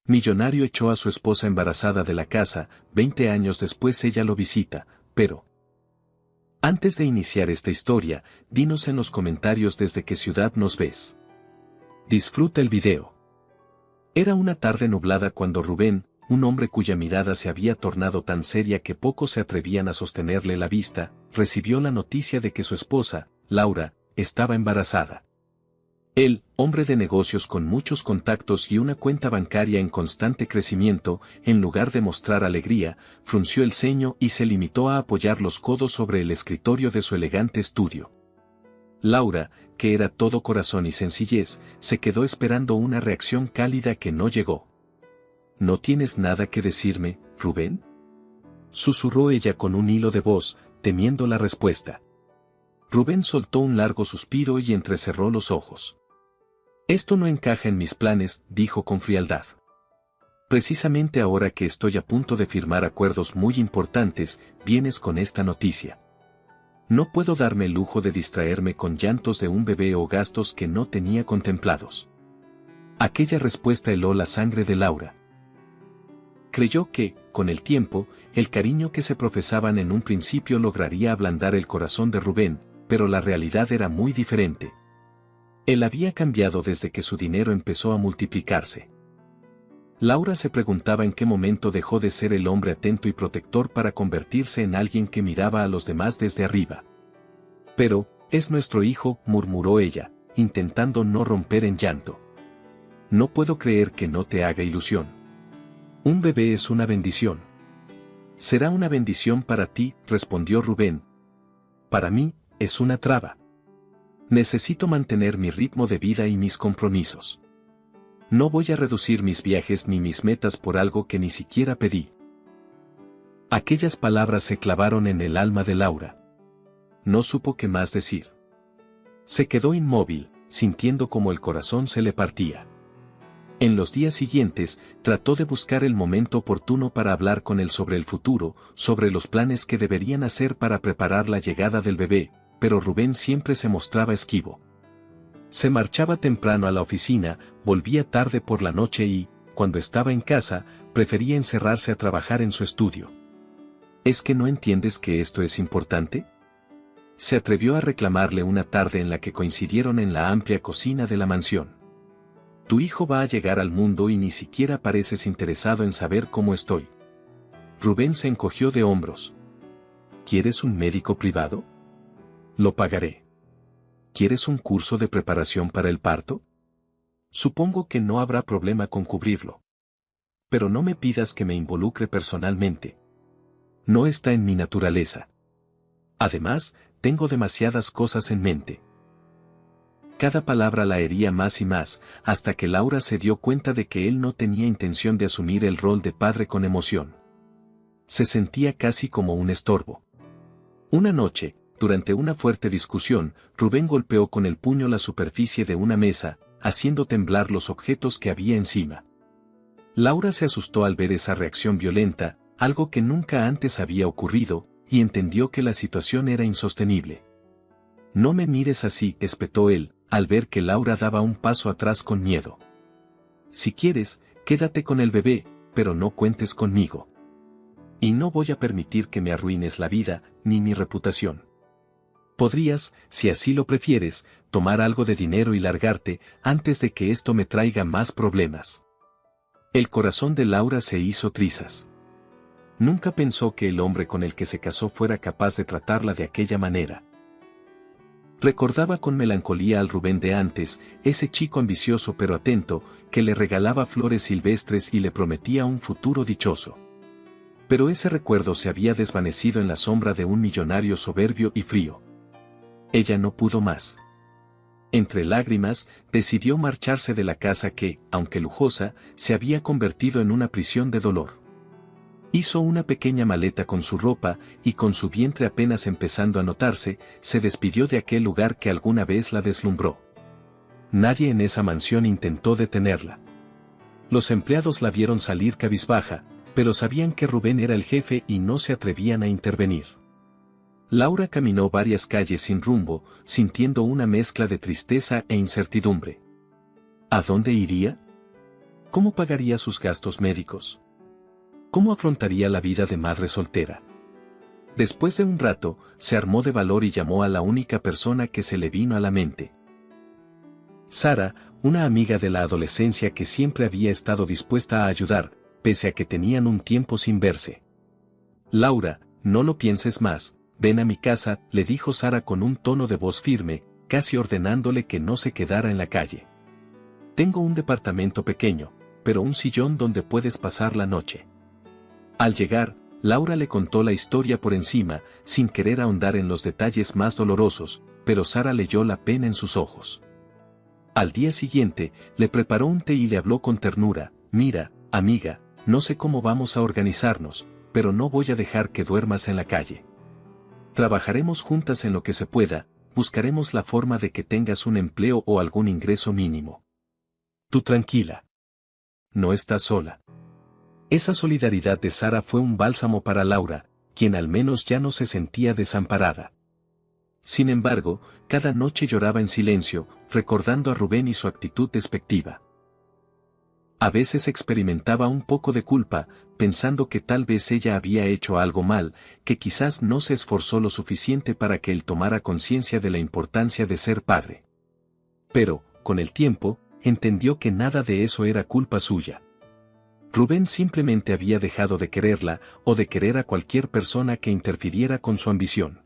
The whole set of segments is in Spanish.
Millonario echó a su esposa embarazada de la casa, 20 años después ella lo visita, pero... Antes de iniciar esta historia, dinos en los comentarios desde qué ciudad nos ves. Disfruta el video. Era una tarde nublada cuando Rubén, un hombre cuya mirada se había tornado tan seria que pocos se atrevían a sostenerle la vista, recibió la noticia de que su esposa, Laura, estaba embarazada. Él, hombre de negocios con muchos contactos y una cuenta bancaria en constante crecimiento, en lugar de mostrar alegría, frunció el ceño y se limitó a apoyar los codos sobre el escritorio de su elegante estudio. Laura, que era todo corazón y sencillez, se quedó esperando una reacción cálida que no llegó. ¿No tienes nada que decirme, Rubén?, susurró ella con un hilo de voz, temiendo la respuesta. Rubén soltó un largo suspiro y entrecerró los ojos. Esto no encaja en mis planes, dijo con frialdad. Precisamente ahora que estoy a punto de firmar acuerdos muy importantes, vienes con esta noticia. No puedo darme el lujo de distraerme con llantos de un bebé o gastos que no tenía contemplados. Aquella respuesta heló la sangre de Laura. Creyó que, con el tiempo, el cariño que se profesaban en un principio lograría ablandar el corazón de Rubén, pero la realidad era muy diferente. Él había cambiado desde que su dinero empezó a multiplicarse. Laura se preguntaba en qué momento dejó de ser el hombre atento y protector para convertirse en alguien que miraba a los demás desde arriba. Pero, es nuestro hijo, murmuró ella, intentando no romper en llanto. No puedo creer que no te haga ilusión. Un bebé es una bendición. Será una bendición para ti, respondió Rubén. Para mí, es una traba. Necesito mantener mi ritmo de vida y mis compromisos. No voy a reducir mis viajes ni mis metas por algo que ni siquiera pedí. Aquellas palabras se clavaron en el alma de Laura. No supo qué más decir. Se quedó inmóvil, sintiendo como el corazón se le partía. En los días siguientes, trató de buscar el momento oportuno para hablar con él sobre el futuro, sobre los planes que deberían hacer para preparar la llegada del bebé, pero Rubén siempre se mostraba esquivo. Se marchaba temprano a la oficina, volvía tarde por la noche y, cuando estaba en casa, prefería encerrarse a trabajar en su estudio. ¿Es que no entiendes que esto es importante?, se atrevió a reclamarle una tarde en la que coincidieron en la amplia cocina de la mansión. Tu hijo va a llegar al mundo y ni siquiera pareces interesado en saber cómo estoy. Rubén se encogió de hombros. ¿Quieres un médico privado? Lo pagaré. ¿Quieres un curso de preparación para el parto? Supongo que no habrá problema con cubrirlo. Pero no me pidas que me involucre personalmente. No está en mi naturaleza. Además, tengo demasiadas cosas en mente. Cada palabra la hería más y más, hasta que Laura se dio cuenta de que él no tenía intención de asumir el rol de padre con emoción. Se sentía casi como un estorbo. Una noche, durante una fuerte discusión, Rubén golpeó con el puño la superficie de una mesa, haciendo temblar los objetos que había encima. Laura se asustó al ver esa reacción violenta, algo que nunca antes había ocurrido, y entendió que la situación era insostenible. No me mires así, espetó él, al ver que Laura daba un paso atrás con miedo. Si quieres, quédate con el bebé, pero no cuentes conmigo. Y no voy a permitir que me arruines la vida, ni mi reputación. Podrías, si así lo prefieres, tomar algo de dinero y largarte, antes de que esto me traiga más problemas. El corazón de Laura se hizo trizas. Nunca pensó que el hombre con el que se casó fuera capaz de tratarla de aquella manera. Recordaba con melancolía al Rubén de antes, ese chico ambicioso pero atento, que le regalaba flores silvestres y le prometía un futuro dichoso. Pero ese recuerdo se había desvanecido en la sombra de un millonario soberbio y frío. Ella no pudo más. Entre lágrimas, decidió marcharse de la casa que, aunque lujosa, se había convertido en una prisión de dolor. Hizo una pequeña maleta con su ropa, y con su vientre apenas empezando a notarse, se despidió de aquel lugar que alguna vez la deslumbró. Nadie en esa mansión intentó detenerla. Los empleados la vieron salir cabizbaja, pero sabían que Rubén era el jefe y no se atrevían a intervenir. Laura caminó varias calles sin rumbo, sintiendo una mezcla de tristeza e incertidumbre. ¿A dónde iría? ¿Cómo pagaría sus gastos médicos? ¿Cómo afrontaría la vida de madre soltera? Después de un rato, se armó de valor y llamó a la única persona que se le vino a la mente. Sara, una amiga de la adolescencia que siempre había estado dispuesta a ayudar, pese a que tenían un tiempo sin verse. Laura, no lo pienses más, ven a mi casa, le dijo Sara con un tono de voz firme, casi ordenándole que no se quedara en la calle. Tengo un departamento pequeño, pero un sillón donde puedes pasar la noche. Al llegar, Laura le contó la historia por encima, sin querer ahondar en los detalles más dolorosos, pero Sara leyó la pena en sus ojos. Al día siguiente, le preparó un té y le habló con ternura, mira, amiga, no sé cómo vamos a organizarnos, pero no voy a dejar que duermas en la calle. Trabajaremos juntas en lo que se pueda, buscaremos la forma de que tengas un empleo o algún ingreso mínimo. Tú tranquila. No estás sola. Esa solidaridad de Sara fue un bálsamo para Laura, quien al menos ya no se sentía desamparada. Sin embargo, cada noche lloraba en silencio, recordando a Rubén y su actitud despectiva. A veces experimentaba un poco de culpa, pensando que tal vez ella había hecho algo mal, que quizás no se esforzó lo suficiente para que él tomara conciencia de la importancia de ser padre. Pero, con el tiempo, entendió que nada de eso era culpa suya. Rubén simplemente había dejado de quererla, o de querer a cualquier persona que interfiriera con su ambición.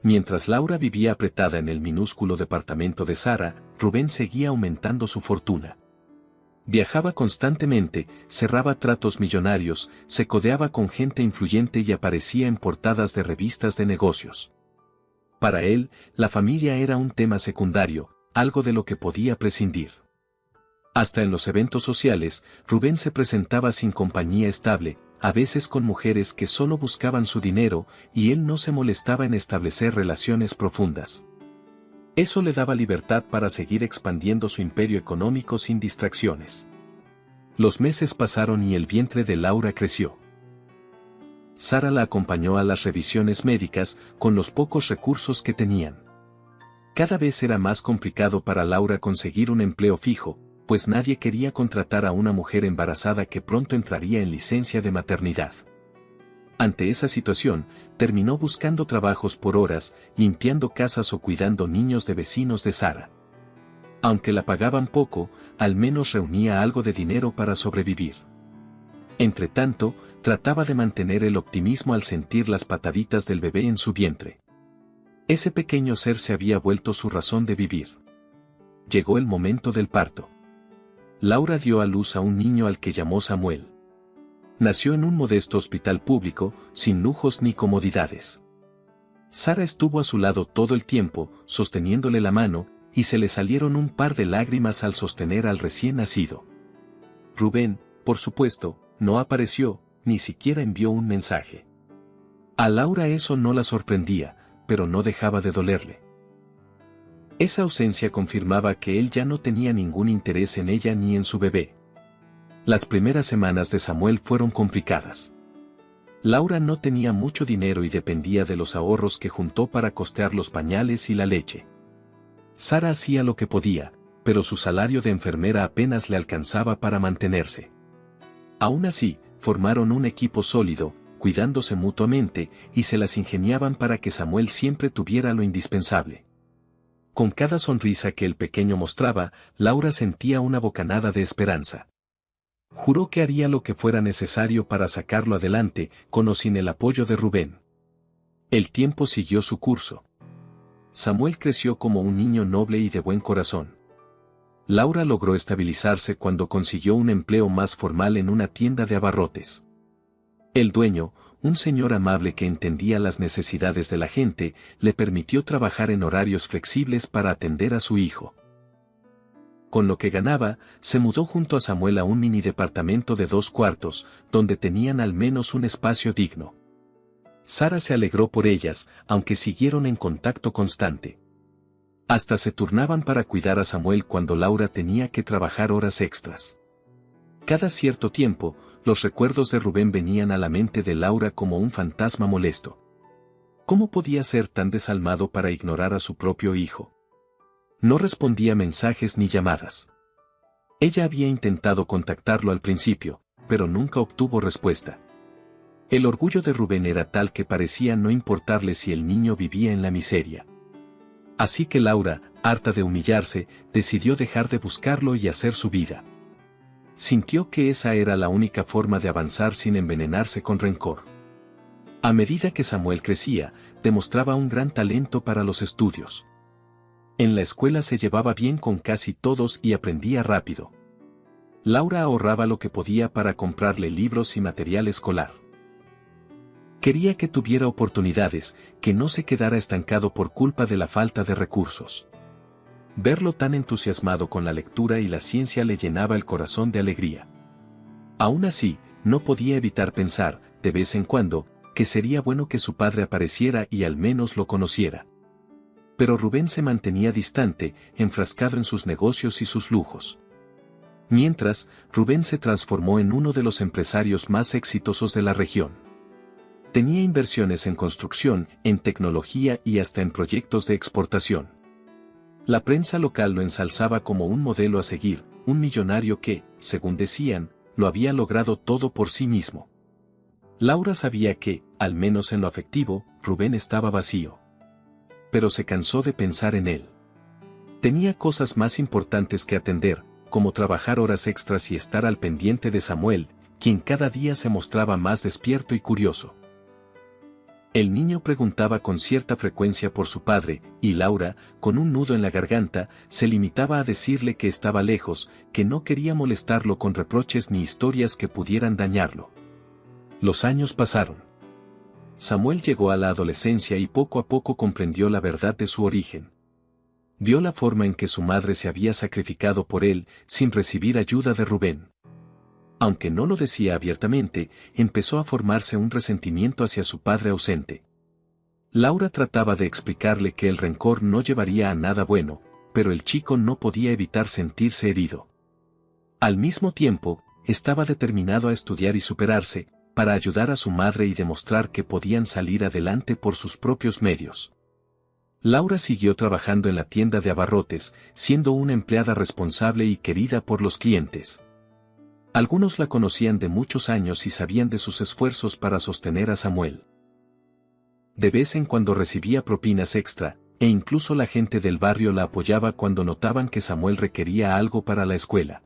Mientras Laura vivía apretada en el minúsculo departamento de Sara, Rubén seguía aumentando su fortuna. Viajaba constantemente, cerraba tratos millonarios, se codeaba con gente influyente y aparecía en portadas de revistas de negocios. Para él, la familia era un tema secundario, algo de lo que podía prescindir. Hasta en los eventos sociales, Rubén se presentaba sin compañía estable, a veces con mujeres que solo buscaban su dinero, y él no se molestaba en establecer relaciones profundas. Eso le daba libertad para seguir expandiendo su imperio económico sin distracciones. Los meses pasaron y el vientre de Laura creció. Sara la acompañó a las revisiones médicas, con los pocos recursos que tenían. Cada vez era más complicado para Laura conseguir un empleo fijo, pues nadie quería contratar a una mujer embarazada que pronto entraría en licencia de maternidad. Ante esa situación, terminó buscando trabajos por horas, limpiando casas o cuidando niños de vecinos de Sara. Aunque la pagaban poco, al menos reunía algo de dinero para sobrevivir. Entretanto, trataba de mantener el optimismo al sentir las pataditas del bebé en su vientre. Ese pequeño ser se había vuelto su razón de vivir. Llegó el momento del parto. Laura dio a luz a un niño al que llamó Samuel. Nació en un modesto hospital público, sin lujos ni comodidades. Sara estuvo a su lado todo el tiempo, sosteniéndole la mano, y se le salieron un par de lágrimas al sostener al recién nacido. Rubén, por supuesto, no apareció, ni siquiera envió un mensaje. A Laura eso no la sorprendía, pero no dejaba de dolerle. Esa ausencia confirmaba que él ya no tenía ningún interés en ella ni en su bebé. Las primeras semanas de Samuel fueron complicadas. Laura no tenía mucho dinero y dependía de los ahorros que juntó para costear los pañales y la leche. Sara hacía lo que podía, pero su salario de enfermera apenas le alcanzaba para mantenerse. Aún así, formaron un equipo sólido, cuidándose mutuamente, y se las ingeniaban para que Samuel siempre tuviera lo indispensable. Con cada sonrisa que el pequeño mostraba, Laura sentía una bocanada de esperanza. Juró que haría lo que fuera necesario para sacarlo adelante, con o sin el apoyo de Rubén. El tiempo siguió su curso. Samuel creció como un niño noble y de buen corazón. Laura logró estabilizarse cuando consiguió un empleo más formal en una tienda de abarrotes. El dueño, un señor amable que entendía las necesidades de la gente, le permitió trabajar en horarios flexibles para atender a su hijo. Con lo que ganaba, se mudó junto a Samuel a un mini departamento de 2 cuartos, donde tenían al menos un espacio digno. Sara se alegró por ellas, aunque siguieron en contacto constante. Hasta se turnaban para cuidar a Samuel cuando Laura tenía que trabajar horas extras. Cada cierto tiempo, los recuerdos de Rubén venían a la mente de Laura como un fantasma molesto. ¿Cómo podía ser tan desalmado para ignorar a su propio hijo? No respondía mensajes ni llamadas. Ella había intentado contactarlo al principio, pero nunca obtuvo respuesta. El orgullo de Rubén era tal que parecía no importarle si el niño vivía en la miseria. Así que Laura, harta de humillarse, decidió dejar de buscarlo y hacer su vida. Sintió que esa era la única forma de avanzar sin envenenarse con rencor. A medida que Samuel crecía, demostraba un gran talento para los estudios. En la escuela se llevaba bien con casi todos y aprendía rápido. Laura ahorraba lo que podía para comprarle libros y material escolar. Quería que tuviera oportunidades, que no se quedara estancado por culpa de la falta de recursos. Verlo tan entusiasmado con la lectura y la ciencia le llenaba el corazón de alegría. Aún así, no podía evitar pensar, de vez en cuando, que sería bueno que su padre apareciera y al menos lo conociera. Pero Rubén se mantenía distante, enfrascado en sus negocios y sus lujos. Mientras, Rubén se transformó en uno de los empresarios más exitosos de la región. Tenía inversiones en construcción, en tecnología y hasta en proyectos de exportación. La prensa local lo ensalzaba como un modelo a seguir, un millonario que, según decían, lo había logrado todo por sí mismo. Laura sabía que, al menos en lo afectivo, Rubén estaba vacío. Pero se cansó de pensar en él. Tenía cosas más importantes que atender, como trabajar horas extras y estar al pendiente de Samuel, quien cada día se mostraba más despierto y curioso. El niño preguntaba con cierta frecuencia por su padre, y Laura, con un nudo en la garganta, se limitaba a decirle que estaba lejos, que no quería molestarlo con reproches ni historias que pudieran dañarlo. Los años pasaron. Samuel llegó a la adolescencia y poco a poco comprendió la verdad de su origen. Vio la forma en que su madre se había sacrificado por él, sin recibir ayuda de Rubén. Aunque no lo decía abiertamente, empezó a formarse un resentimiento hacia su padre ausente. Laura trataba de explicarle que el rencor no llevaría a nada bueno, pero el chico no podía evitar sentirse herido. Al mismo tiempo, estaba determinado a estudiar y superarse, para ayudar a su madre y demostrar que podían salir adelante por sus propios medios. Laura siguió trabajando en la tienda de abarrotes, siendo una empleada responsable y querida por los clientes. Algunos la conocían de muchos años y sabían de sus esfuerzos para sostener a Samuel. De vez en cuando recibía propinas extra, e incluso la gente del barrio la apoyaba cuando notaban que Samuel requería algo para la escuela.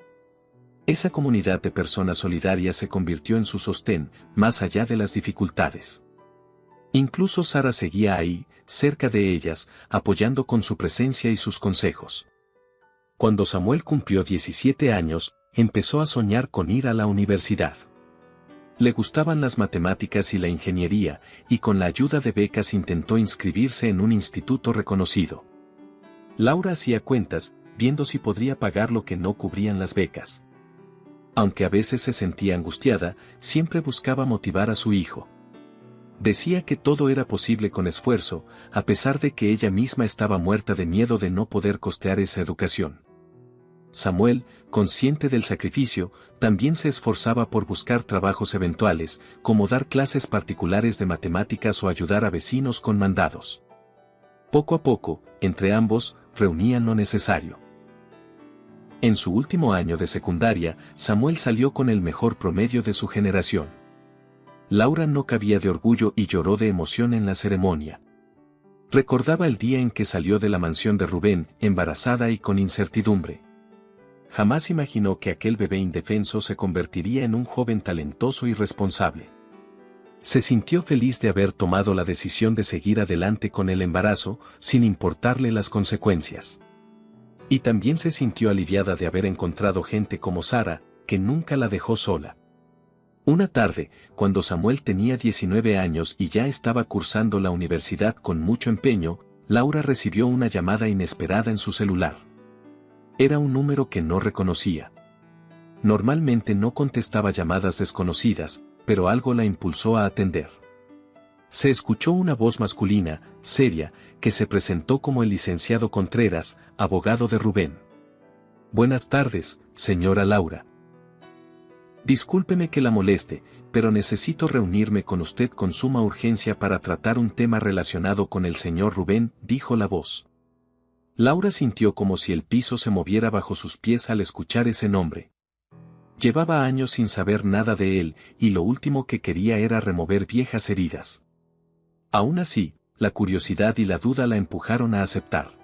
Esa comunidad de personas solidarias se convirtió en su sostén, más allá de las dificultades. Incluso Sara seguía ahí, cerca de ellas, apoyando con su presencia y sus consejos. Cuando Samuel cumplió 17 años, empezó a soñar con ir a la universidad. Le gustaban las matemáticas y la ingeniería, y con la ayuda de becas intentó inscribirse en un instituto reconocido. Laura hacía cuentas, viendo si podría pagar lo que no cubrían las becas. Aunque a veces se sentía angustiada, siempre buscaba motivar a su hijo. Decía que todo era posible con esfuerzo, a pesar de que ella misma estaba muerta de miedo de no poder costear esa educación. Samuel, consciente del sacrificio, también se esforzaba por buscar trabajos eventuales, como dar clases particulares de matemáticas o ayudar a vecinos con mandados. Poco a poco, entre ambos, reunían lo necesario. En su último año de secundaria, Samuel salió con el mejor promedio de su generación. Laura no cabía de orgullo y lloró de emoción en la ceremonia. Recordaba el día en que salió de la mansión de Rubén, embarazada y con incertidumbre. Jamás imaginó que aquel bebé indefenso se convertiría en un joven talentoso y responsable. Se sintió feliz de haber tomado la decisión de seguir adelante con el embarazo, sin importarle las consecuencias. Y también se sintió aliviada de haber encontrado gente como Sara, que nunca la dejó sola. Una tarde, cuando Samuel tenía 19 años y ya estaba cursando la universidad con mucho empeño, Laura recibió una llamada inesperada en su celular. Era un número que no reconocía. Normalmente no contestaba llamadas desconocidas, pero algo la impulsó a atender. Se escuchó una voz masculina, seria, que se presentó como el licenciado Contreras, abogado de Rubén. Buenas tardes, señora Laura. Discúlpeme que la moleste, pero necesito reunirme con usted con suma urgencia para tratar un tema relacionado con el señor Rubén, dijo la voz. Laura sintió como si el piso se moviera bajo sus pies al escuchar ese nombre. Llevaba años sin saber nada de él, y lo último que quería era remover viejas heridas. Aún así, la curiosidad y la duda la empujaron a aceptar.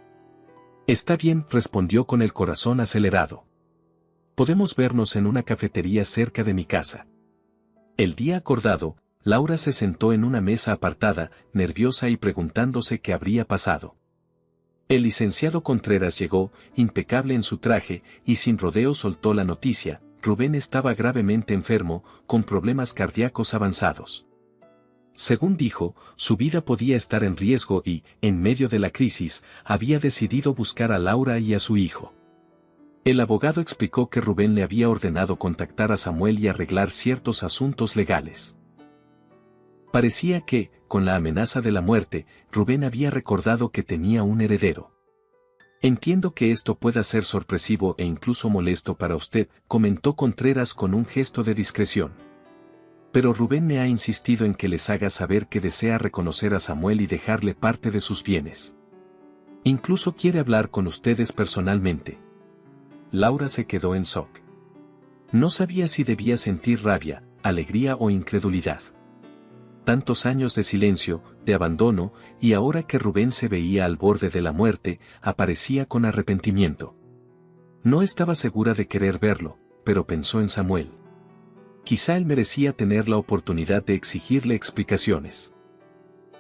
Está bien, respondió con el corazón acelerado. Podemos vernos en una cafetería cerca de mi casa. El día acordado, Laura se sentó en una mesa apartada, nerviosa y preguntándose qué habría pasado. El licenciado Contreras llegó, impecable en su traje, y sin rodeo soltó la noticia: Rubén estaba gravemente enfermo, con problemas cardíacos avanzados. Según dijo, su vida podía estar en riesgo y, en medio de la crisis, había decidido buscar a Laura y a su hijo. El abogado explicó que Rubén le había ordenado contactar a Samuel y arreglar ciertos asuntos legales. Parecía que, con la amenaza de la muerte, Rubén había recordado que tenía un heredero. Entiendo que esto pueda ser sorpresivo e incluso molesto para usted, comentó Contreras con un gesto de discreción. Pero Rubén me ha insistido en que les haga saber que desea reconocer a Samuel y dejarle parte de sus bienes. Incluso quiere hablar con ustedes personalmente. Laura se quedó en shock. No sabía si debía sentir rabia, alegría o incredulidad. Tantos años de silencio, de abandono, y ahora que Rubén se veía al borde de la muerte, aparecía con arrepentimiento. No estaba segura de querer verlo, pero pensó en Samuel. Quizá él merecía tener la oportunidad de exigirle explicaciones.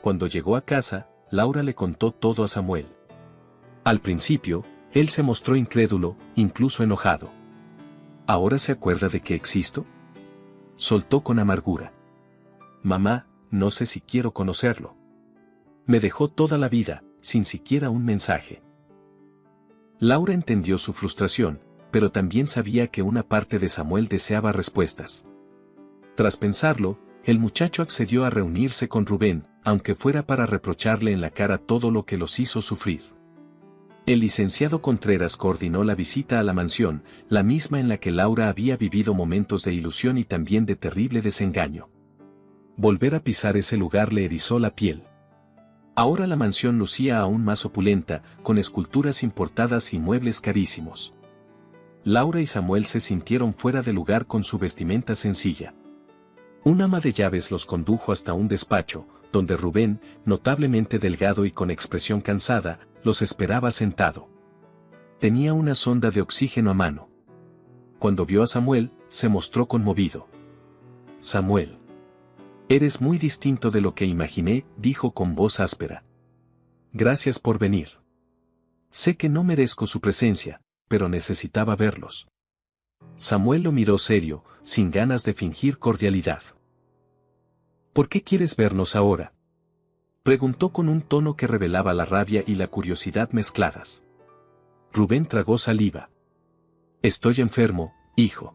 Cuando llegó a casa, Laura le contó todo a Samuel. Al principio, él se mostró incrédulo, incluso enojado. ¿Ahora se acuerda de que existo?, soltó con amargura. Mamá, no sé si quiero conocerlo. Me dejó toda la vida, sin siquiera un mensaje. Laura entendió su frustración, pero también sabía que una parte de Samuel deseaba respuestas. Tras pensarlo, el muchacho accedió a reunirse con Rubén, aunque fuera para reprocharle en la cara todo lo que los hizo sufrir. El licenciado Contreras coordinó la visita a la mansión, la misma en la que Laura había vivido momentos de ilusión y también de terrible desengaño. Volver a pisar ese lugar le erizó la piel. Ahora la mansión lucía aún más opulenta, con esculturas importadas y muebles carísimos. Laura y Samuel se sintieron fuera de lugar con su vestimenta sencilla. Un ama de llaves los condujo hasta un despacho, donde Rubén, notablemente delgado y con expresión cansada, los esperaba sentado. Tenía una sonda de oxígeno a mano. Cuando vio a Samuel, se mostró conmovido. Samuel. Eres muy distinto de lo que imaginé, dijo con voz áspera. Gracias por venir. Sé que no merezco su presencia, pero necesitaba verlos. Samuel lo miró serio, sin ganas de fingir cordialidad. ¿Por qué quieres vernos ahora?, preguntó con un tono que revelaba la rabia y la curiosidad mezcladas. Rubén tragó saliva. Estoy enfermo, hijo.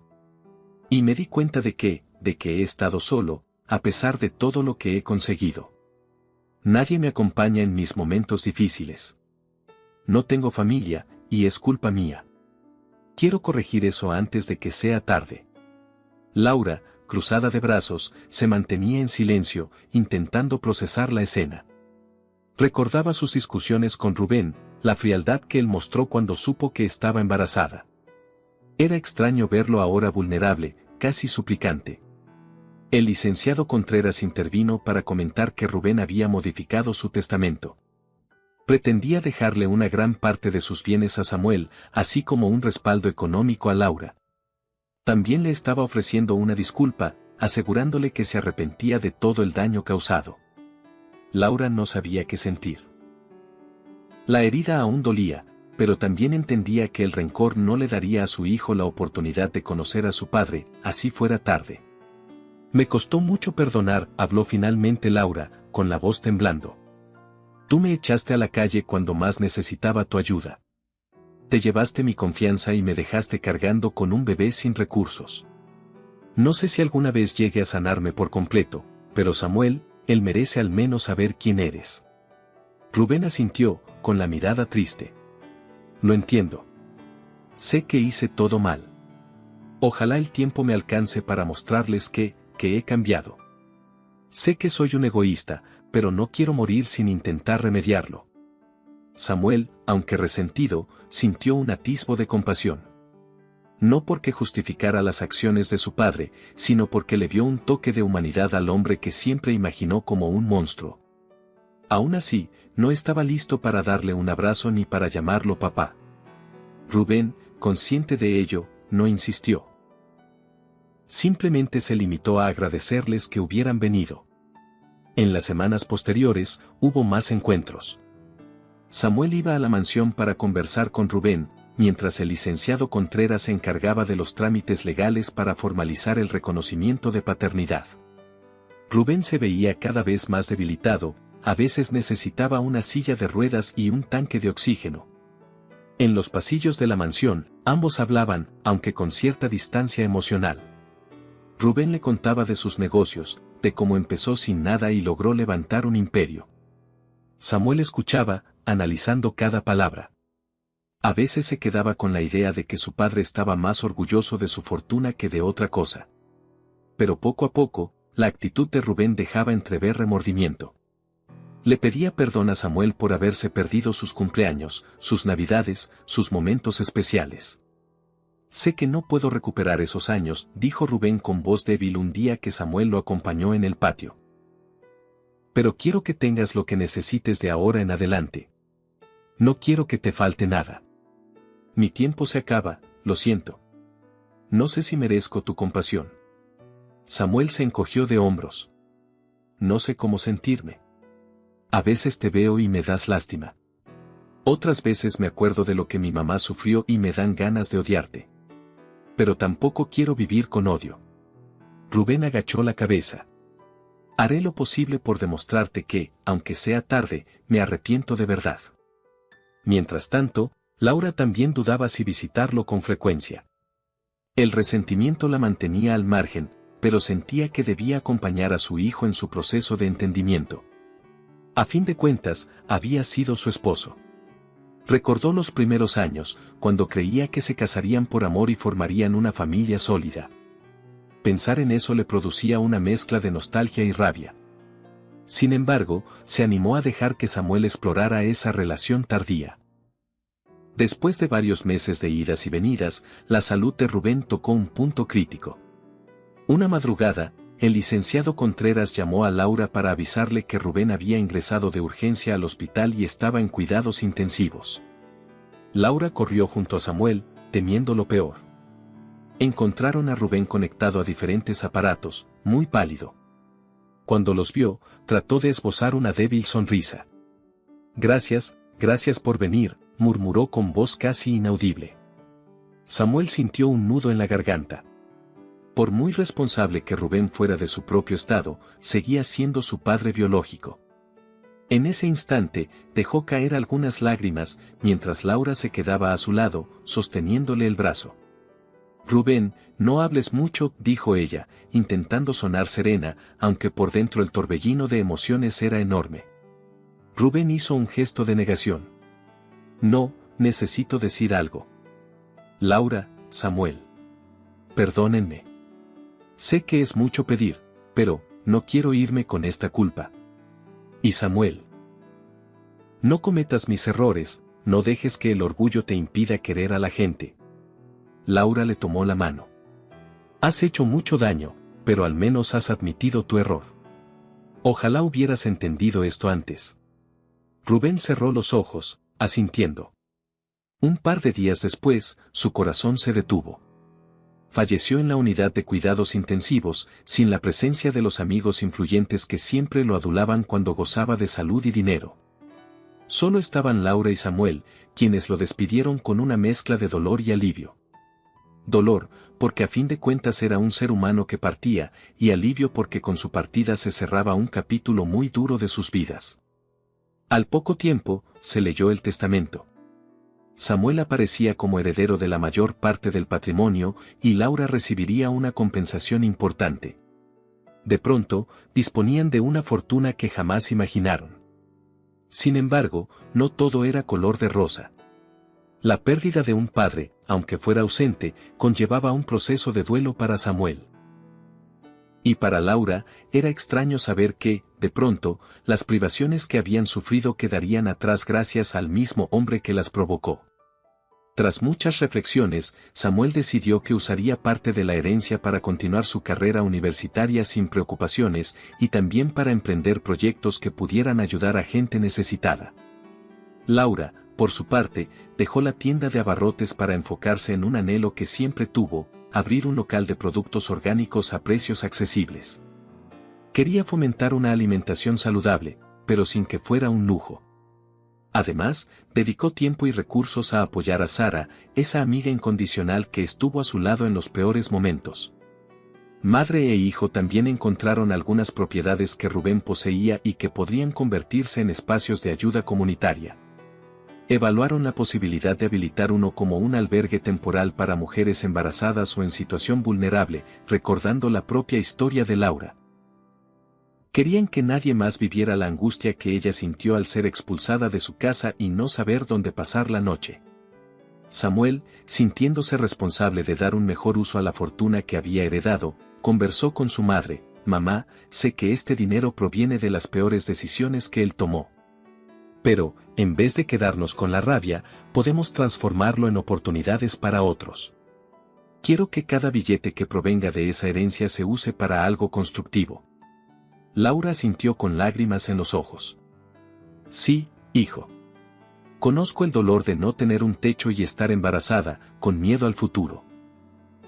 Y me di cuenta de que he estado solo, a pesar de todo lo que he conseguido. Nadie me acompaña en mis momentos difíciles. No tengo familia, y es culpa mía. Quiero corregir eso antes de que sea tarde. Laura, cruzada de brazos, se mantenía en silencio, intentando procesar la escena. Recordaba sus discusiones con Rubén, la frialdad que él mostró cuando supo que estaba embarazada. Era extraño verlo ahora vulnerable, casi suplicante. El licenciado Contreras intervino para comentar que Rubén había modificado su testamento. Pretendía dejarle una gran parte de sus bienes a Samuel, así como un respaldo económico a Laura. También le estaba ofreciendo una disculpa, asegurándole que se arrepentía de todo el daño causado. Laura no sabía qué sentir. La herida aún dolía, pero también entendía que el rencor no le daría a su hijo la oportunidad de conocer a su padre, así fuera tarde. Me costó mucho perdonar, habló finalmente Laura, con la voz temblando. Tú me echaste a la calle cuando más necesitaba tu ayuda. Te llevaste mi confianza y me dejaste cargando con un bebé sin recursos. No sé si alguna vez llegue a sanarme por completo, pero Samuel, él merece al menos saber quién eres. Rubén asintió, con la mirada triste. Lo entiendo. Sé que hice todo mal. Ojalá el tiempo me alcance para mostrarles que he cambiado. Sé que soy un egoísta, pero no quiero morir sin intentar remediarlo. Samuel, aunque resentido, sintió un atisbo de compasión. No porque justificara las acciones de su padre, sino porque le vio un toque de humanidad al hombre que siempre imaginó como un monstruo. Aún así, no estaba listo para darle un abrazo ni para llamarlo papá. Rubén, consciente de ello, no insistió. Simplemente se limitó a agradecerles que hubieran venido. En las semanas posteriores, hubo más encuentros. Samuel iba a la mansión para conversar con Rubén, mientras el licenciado Contreras se encargaba de los trámites legales para formalizar el reconocimiento de paternidad. Rubén se veía cada vez más debilitado, a veces necesitaba una silla de ruedas y un tanque de oxígeno. En los pasillos de la mansión, ambos hablaban, aunque con cierta distancia emocional. Rubén le contaba de sus negocios, de cómo empezó sin nada y logró levantar un imperio. Samuel escuchaba, analizando cada palabra. A veces se quedaba con la idea de que su padre estaba más orgulloso de su fortuna que de otra cosa. Pero poco a poco, la actitud de Rubén dejaba entrever remordimiento. Le pedía perdón a Samuel por haberse perdido sus cumpleaños, sus navidades, sus momentos especiales. Sé que no puedo recuperar esos años, dijo Rubén con voz débil un día que Samuel lo acompañó en el patio. Pero quiero que tengas lo que necesites de ahora en adelante. No quiero que te falte nada. Mi tiempo se acaba, lo siento. No sé si merezco tu compasión. Samuel se encogió de hombros. No sé cómo sentirme. A veces te veo y me das lástima. Otras veces me acuerdo de lo que mi mamá sufrió y me dan ganas de odiarte. Pero tampoco quiero vivir con odio. Rubén agachó la cabeza. Haré lo posible por demostrarte que, aunque sea tarde, me arrepiento de verdad. Mientras tanto, Laura también dudaba si visitarlo con frecuencia. El resentimiento la mantenía al margen, pero sentía que debía acompañar a su hijo en su proceso de entendimiento. A fin de cuentas, había sido su esposo. Recordó los primeros años, cuando creía que se casarían por amor y formarían una familia sólida. Pensar en eso le producía una mezcla de nostalgia y rabia. Sin embargo, se animó a dejar que Samuel explorara esa relación tardía. Después de varios meses de idas y venidas, la salud de Rubén tocó un punto crítico. Una madrugada, el licenciado Contreras llamó a Laura para avisarle que Rubén había ingresado de urgencia al hospital y estaba en cuidados intensivos. Laura corrió junto a Samuel, temiendo lo peor. Encontraron a Rubén conectado a diferentes aparatos, muy pálido. Cuando los vio, trató de esbozar una débil sonrisa. Gracias por venir, murmuró con voz casi inaudible. Samuel sintió un nudo en la garganta. Por muy responsable que Rubén fuera de su propio estado, seguía siendo su padre biológico. En ese instante, dejó caer algunas lágrimas, mientras Laura se quedaba a su lado, sosteniéndole el brazo. Rubén, no hables mucho, dijo ella, intentando sonar serena, aunque por dentro el torbellino de emociones era enorme. Rubén hizo un gesto de negación. No, necesito decir algo. Laura, Samuel. Perdónenme. Sé que es mucho pedir, pero no quiero irme con esta culpa. Y Samuel. No cometas mis errores, no dejes que el orgullo te impida querer a la gente. Laura le tomó la mano. Has hecho mucho daño, pero al menos has admitido tu error. Ojalá hubieras entendido esto antes. Rubén cerró los ojos, asintiendo. Un par de días después, su corazón se detuvo. Falleció en la unidad de cuidados intensivos, sin la presencia de los amigos influyentes que siempre lo adulaban cuando gozaba de salud y dinero. Solo estaban Laura y Samuel, quienes lo despidieron con una mezcla de dolor y alivio. Dolor, porque a fin de cuentas era un ser humano que partía, y alivio porque con su partida se cerraba un capítulo muy duro de sus vidas. Al poco tiempo, se leyó el testamento. Samuel aparecía como heredero de la mayor parte del patrimonio, y Laura recibiría una compensación importante. De pronto, disponían de una fortuna que jamás imaginaron. Sin embargo, no todo era color de rosa. La pérdida de un padre, aunque fuera ausente, conllevaba un proceso de duelo para Samuel. Y para Laura, era extraño saber que, de pronto, las privaciones que habían sufrido quedarían atrás gracias al mismo hombre que las provocó. Tras muchas reflexiones, Samuel decidió que usaría parte de la herencia para continuar su carrera universitaria sin preocupaciones y también para emprender proyectos que pudieran ayudar a gente necesitada. Laura, por su parte, dejó la tienda de abarrotes para enfocarse en un anhelo que siempre tuvo, abrir un local de productos orgánicos a precios accesibles. Quería fomentar una alimentación saludable, pero sin que fuera un lujo. Además, dedicó tiempo y recursos a apoyar a Sara, esa amiga incondicional que estuvo a su lado en los peores momentos. Madre e hijo también encontraron algunas propiedades que Rubén poseía y que podrían convertirse en espacios de ayuda comunitaria. Evaluaron la posibilidad de habilitar uno como un albergue temporal para mujeres embarazadas o en situación vulnerable, recordando la propia historia de Laura. Querían que nadie más viviera la angustia que ella sintió al ser expulsada de su casa y no saber dónde pasar la noche. Samuel, sintiéndose responsable de dar un mejor uso a la fortuna que había heredado, conversó con su madre: «Mamá, sé que este dinero proviene de las peores decisiones que él tomó. Pero, en vez de quedarnos con la rabia, podemos transformarlo en oportunidades para otros. Quiero que cada billete que provenga de esa herencia se use para algo constructivo». Laura asintió con lágrimas en los ojos. «Sí, hijo. Conozco el dolor de no tener un techo y estar embarazada, con miedo al futuro.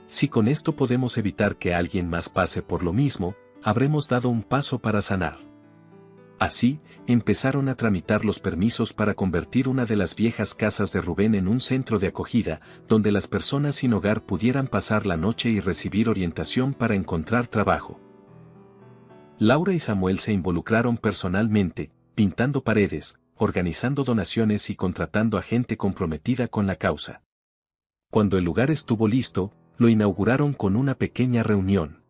Si con esto podemos evitar que alguien más pase por lo mismo, habremos dado un paso para sanar». Así, empezaron a tramitar los permisos para convertir una de las viejas casas de Rubén en un centro de acogida, donde las personas sin hogar pudieran pasar la noche y recibir orientación para encontrar trabajo. Laura y Samuel se involucraron personalmente, pintando paredes, organizando donaciones y contratando a gente comprometida con la causa. Cuando el lugar estuvo listo, lo inauguraron con una pequeña reunión.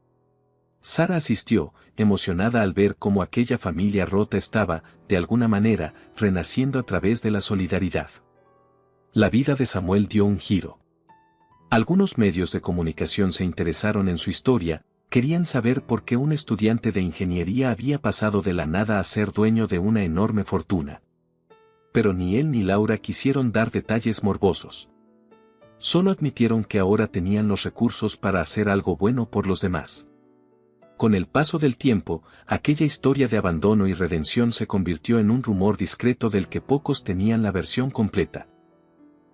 Sara asistió, emocionada al ver cómo aquella familia rota estaba, de alguna manera, renaciendo a través de la solidaridad. La vida de Samuel dio un giro. Algunos medios de comunicación se interesaron en su historia. Querían saber por qué un estudiante de ingeniería había pasado de la nada a ser dueño de una enorme fortuna. Pero ni él ni Laura quisieron dar detalles morbosos. Solo admitieron que ahora tenían los recursos para hacer algo bueno por los demás. Con el paso del tiempo, aquella historia de abandono y redención se convirtió en un rumor discreto del que pocos tenían la versión completa.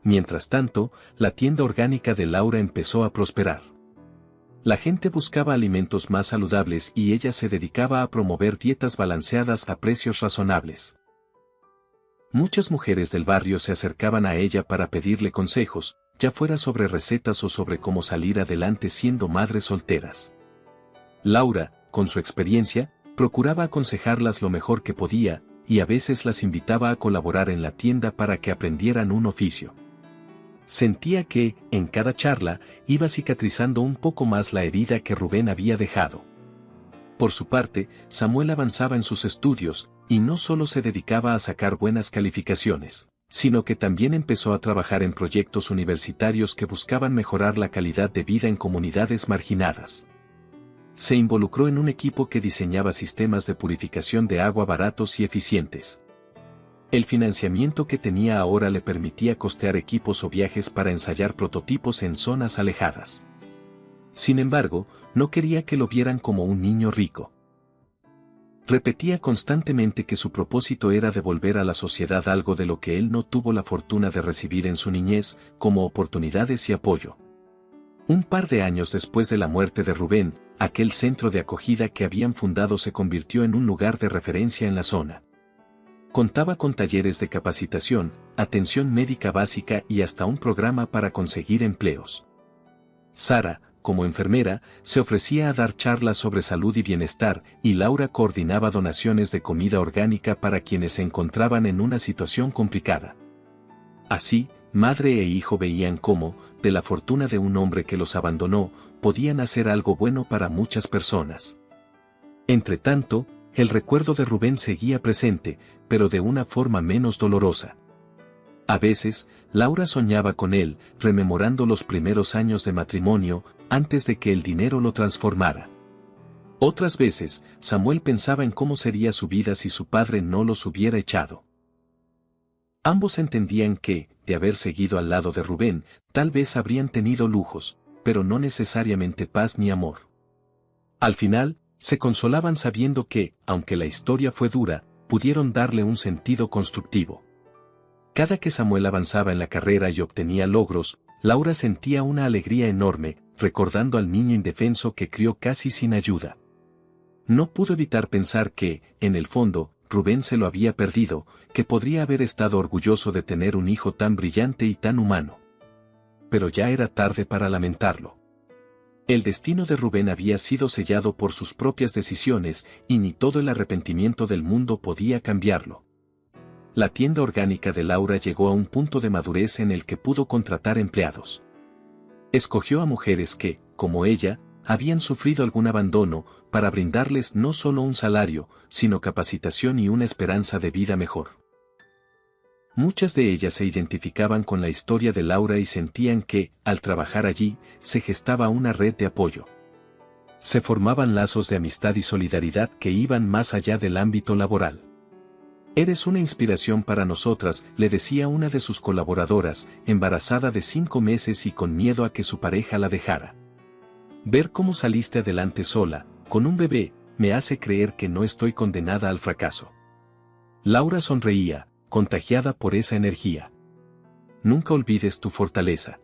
Mientras tanto, la tienda orgánica de Laura empezó a prosperar. La gente buscaba alimentos más saludables y ella se dedicaba a promover dietas balanceadas a precios razonables. Muchas mujeres del barrio se acercaban a ella para pedirle consejos, ya fuera sobre recetas o sobre cómo salir adelante siendo madres solteras. Laura, con su experiencia, procuraba aconsejarlas lo mejor que podía, y a veces las invitaba a colaborar en la tienda para que aprendieran un oficio. Sentía que, en cada charla, iba cicatrizando un poco más la herida que Rubén había dejado. Por su parte, Samuel avanzaba en sus estudios, y no solo se dedicaba a sacar buenas calificaciones, sino que también empezó a trabajar en proyectos universitarios que buscaban mejorar la calidad de vida en comunidades marginadas. Se involucró en un equipo que diseñaba sistemas de purificación de agua baratos y eficientes. El financiamiento que tenía ahora le permitía costear equipos o viajes para ensayar prototipos en zonas alejadas. Sin embargo, no quería que lo vieran como un niño rico. Repetía constantemente que su propósito era devolver a la sociedad algo de lo que él no tuvo la fortuna de recibir en su niñez, como oportunidades y apoyo. Un par de años después de la muerte de Rubén, aquel centro de acogida que habían fundado se convirtió en un lugar de referencia en la zona. Contaba con talleres de capacitación, atención médica básica y hasta un programa para conseguir empleos. Sara, como enfermera, se ofrecía a dar charlas sobre salud y bienestar, y Laura coordinaba donaciones de comida orgánica para quienes se encontraban en una situación complicada. Así, madre e hijo veían cómo, de la fortuna de un hombre que los abandonó, podían hacer algo bueno para muchas personas. Entretanto, el recuerdo de Rubén seguía presente, pero de una forma menos dolorosa. A veces, Laura soñaba con él, rememorando los primeros años de matrimonio, antes de que el dinero lo transformara. Otras veces, Samuel pensaba en cómo sería su vida si su padre no los hubiera echado. Ambos entendían que, de haber seguido al lado de Rubén, tal vez habrían tenido lujos, pero no necesariamente paz ni amor. Al final, se consolaban sabiendo que, aunque la historia fue dura, pudieron darle un sentido constructivo. Cada que Samuel avanzaba en la carrera y obtenía logros, Laura sentía una alegría enorme, recordando al niño indefenso que crió casi sin ayuda. No pudo evitar pensar que, en el fondo, Rubén se lo había perdido, que podría haber estado orgulloso de tener un hijo tan brillante y tan humano. Pero ya era tarde para lamentarlo. El destino de Rubén había sido sellado por sus propias decisiones y ni todo el arrepentimiento del mundo podía cambiarlo. La tienda orgánica de Laura llegó a un punto de madurez en el que pudo contratar empleados. Escogió a mujeres que, como ella, habían sufrido algún abandono, para brindarles no solo un salario, sino capacitación y una esperanza de vida mejor. Muchas de ellas se identificaban con la historia de Laura y sentían que, al trabajar allí, se gestaba una red de apoyo. Se formaban lazos de amistad y solidaridad que iban más allá del ámbito laboral. «Eres una inspiración para nosotras», le decía una de sus colaboradoras, embarazada de 5 meses y con miedo a que su pareja la dejara. «Ver cómo saliste adelante sola, con un bebé, me hace creer que no estoy condenada al fracaso». Laura sonreía, contagiada por esa energía. Nunca olvides tu fortaleza.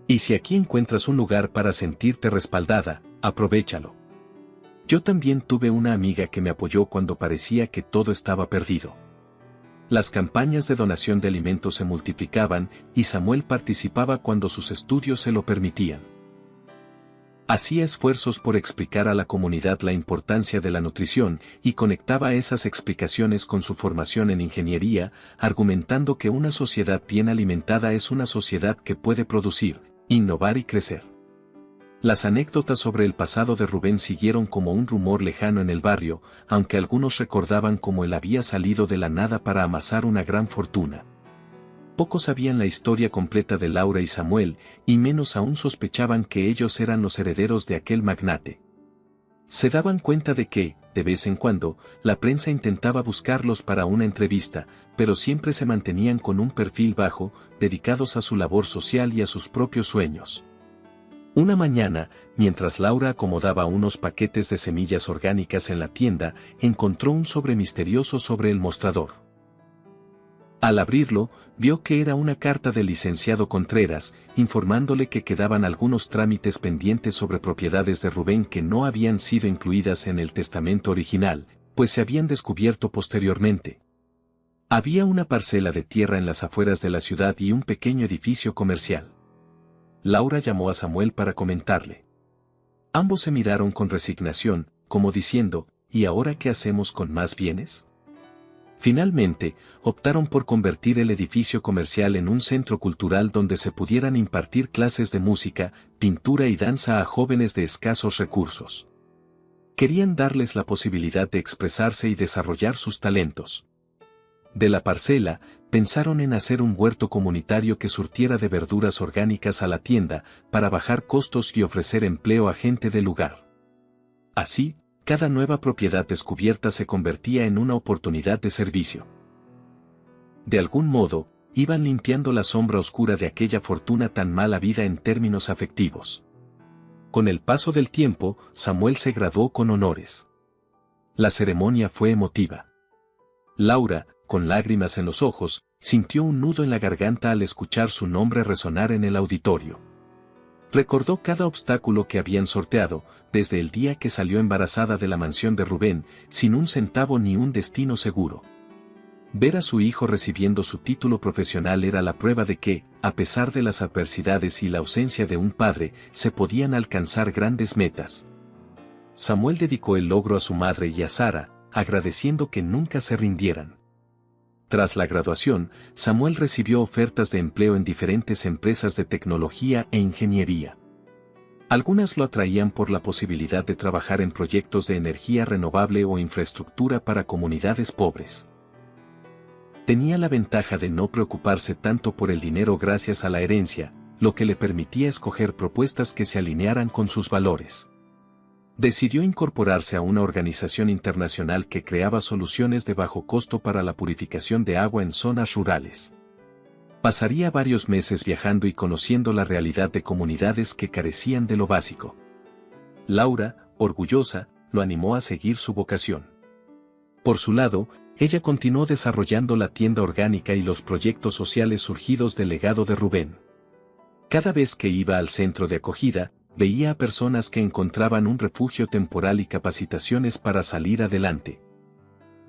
Y si aquí encuentras un lugar para sentirte respaldada, aprovéchalo. Yo también tuve una amiga que me apoyó cuando parecía que todo estaba perdido. Las campañas de donación de alimentos se multiplicaban y Samuel participaba cuando sus estudios se lo permitían. Hacía esfuerzos por explicar a la comunidad la importancia de la nutrición y conectaba esas explicaciones con su formación en ingeniería, argumentando que una sociedad bien alimentada es una sociedad que puede producir, innovar y crecer. Las anécdotas sobre el pasado de Rubén siguieron como un rumor lejano en el barrio, aunque algunos recordaban cómo él había salido de la nada para amasar una gran fortuna. Pocos sabían la historia completa de Laura y Samuel, y menos aún sospechaban que ellos eran los herederos de aquel magnate. Se daban cuenta de que, de vez en cuando, la prensa intentaba buscarlos para una entrevista, pero siempre se mantenían con un perfil bajo, dedicados a su labor social y a sus propios sueños. Una mañana, mientras Laura acomodaba unos paquetes de semillas orgánicas en la tienda, encontró un sobre misterioso sobre el mostrador. Al abrirlo, vio que era una carta del licenciado Contreras, informándole que quedaban algunos trámites pendientes sobre propiedades de Rubén que no habían sido incluidas en el testamento original, pues se habían descubierto posteriormente. Había una parcela de tierra en las afueras de la ciudad y un pequeño edificio comercial. Laura llamó a Samuel para comentarle. Ambos se miraron con resignación, como diciendo, ¿y ahora qué hacemos con más bienes? Finalmente, optaron por convertir el edificio comercial en un centro cultural donde se pudieran impartir clases de música, pintura y danza a jóvenes de escasos recursos. Querían darles la posibilidad de expresarse y desarrollar sus talentos. De la parcela, pensaron en hacer un huerto comunitario que surtiera de verduras orgánicas a la tienda, para bajar costos y ofrecer empleo a gente del lugar. Así, cada nueva propiedad descubierta se convertía en una oportunidad de servicio. De algún modo, iban limpiando la sombra oscura de aquella fortuna tan mal habida en términos afectivos. Con el paso del tiempo, Samuel se graduó con honores. La ceremonia fue emotiva. Laura, con lágrimas en los ojos, sintió un nudo en la garganta al escuchar su nombre resonar en el auditorio. Recordó cada obstáculo que habían sorteado, desde el día que salió embarazada de la mansión de Rubén, sin un centavo ni un destino seguro. Ver a su hijo recibiendo su título profesional era la prueba de que, a pesar de las adversidades y la ausencia de un padre, se podían alcanzar grandes metas. Samuel dedicó el logro a su madre y a Sara, agradeciendo que nunca se rindieran. Tras la graduación, Samuel recibió ofertas de empleo en diferentes empresas de tecnología e ingeniería. Algunas lo atraían por la posibilidad de trabajar en proyectos de energía renovable o infraestructura para comunidades pobres. Tenía la ventaja de no preocuparse tanto por el dinero gracias a la herencia, lo que le permitía escoger propuestas que se alinearan con sus valores. Decidió incorporarse a una organización internacional que creaba soluciones de bajo costo para la purificación de agua en zonas rurales. Pasaría varios meses viajando y conociendo la realidad de comunidades que carecían de lo básico. Laura, orgullosa, lo animó a seguir su vocación. Por su lado, ella continuó desarrollando la tienda orgánica y los proyectos sociales surgidos del legado de Rubén. Cada vez que iba al centro de acogida, veía a personas que encontraban un refugio temporal y capacitaciones para salir adelante.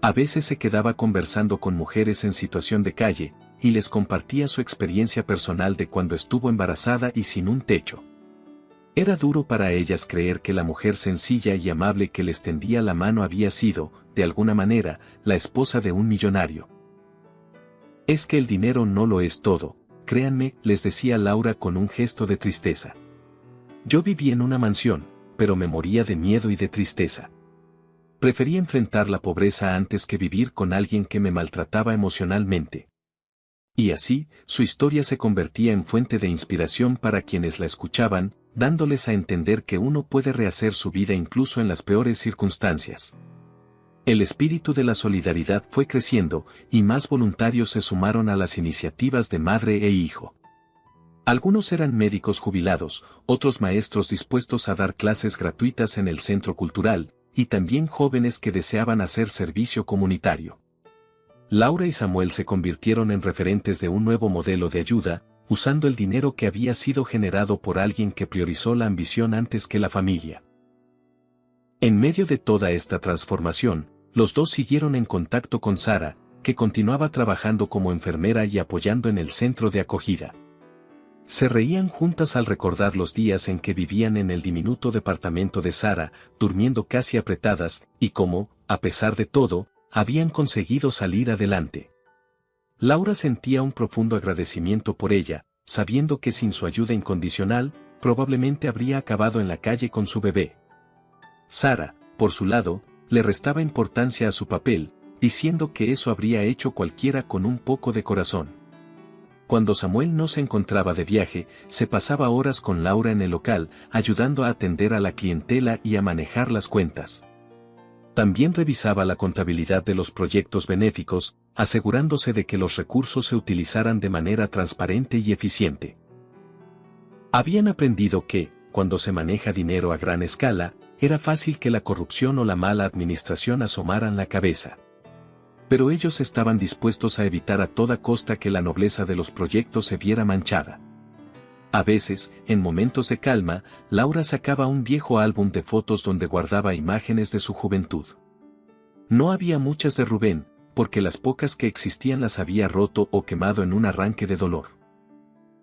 A veces se quedaba conversando con mujeres en situación de calle, y les compartía su experiencia personal de cuando estuvo embarazada y sin un techo. Era duro para ellas creer que la mujer sencilla y amable que les tendía la mano había sido, de alguna manera, la esposa de un millonario. Es que el dinero no lo es todo, créanme, les decía Laura con un gesto de tristeza. Yo viví en una mansión, pero me moría de miedo y de tristeza. Preferí enfrentar la pobreza antes que vivir con alguien que me maltrataba emocionalmente. Y así, su historia se convertía en fuente de inspiración para quienes la escuchaban, dándoles a entender que uno puede rehacer su vida incluso en las peores circunstancias. El espíritu de la solidaridad fue creciendo, y más voluntarios se sumaron a las iniciativas de madre e hijo. Algunos eran médicos jubilados, otros maestros dispuestos a dar clases gratuitas en el centro cultural, y también jóvenes que deseaban hacer servicio comunitario. Laura y Samuel se convirtieron en referentes de un nuevo modelo de ayuda, usando el dinero que había sido generado por alguien que priorizó la ambición antes que la familia. En medio de toda esta transformación, los dos siguieron en contacto con Sara, que continuaba trabajando como enfermera y apoyando en el centro de acogida. Se reían juntas al recordar los días en que vivían en el diminuto departamento de Sara, durmiendo casi apretadas, y cómo, a pesar de todo, habían conseguido salir adelante. Laura sentía un profundo agradecimiento por ella, sabiendo que sin su ayuda incondicional, probablemente habría acabado en la calle con su bebé. Sara, por su lado, le restaba importancia a su papel, diciendo que eso habría hecho cualquiera con un poco de corazón. Cuando Samuel no se encontraba de viaje, se pasaba horas con Laura en el local, ayudando a atender a la clientela y a manejar las cuentas. También revisaba la contabilidad de los proyectos benéficos, asegurándose de que los recursos se utilizaran de manera transparente y eficiente. Habían aprendido que, cuando se maneja dinero a gran escala, era fácil que la corrupción o la mala administración asomaran la cabeza. Pero ellos estaban dispuestos a evitar a toda costa que la nobleza de los proyectos se viera manchada. A veces, en momentos de calma, Laura sacaba un viejo álbum de fotos donde guardaba imágenes de su juventud. No había muchas de Rubén, porque las pocas que existían las había roto o quemado en un arranque de dolor.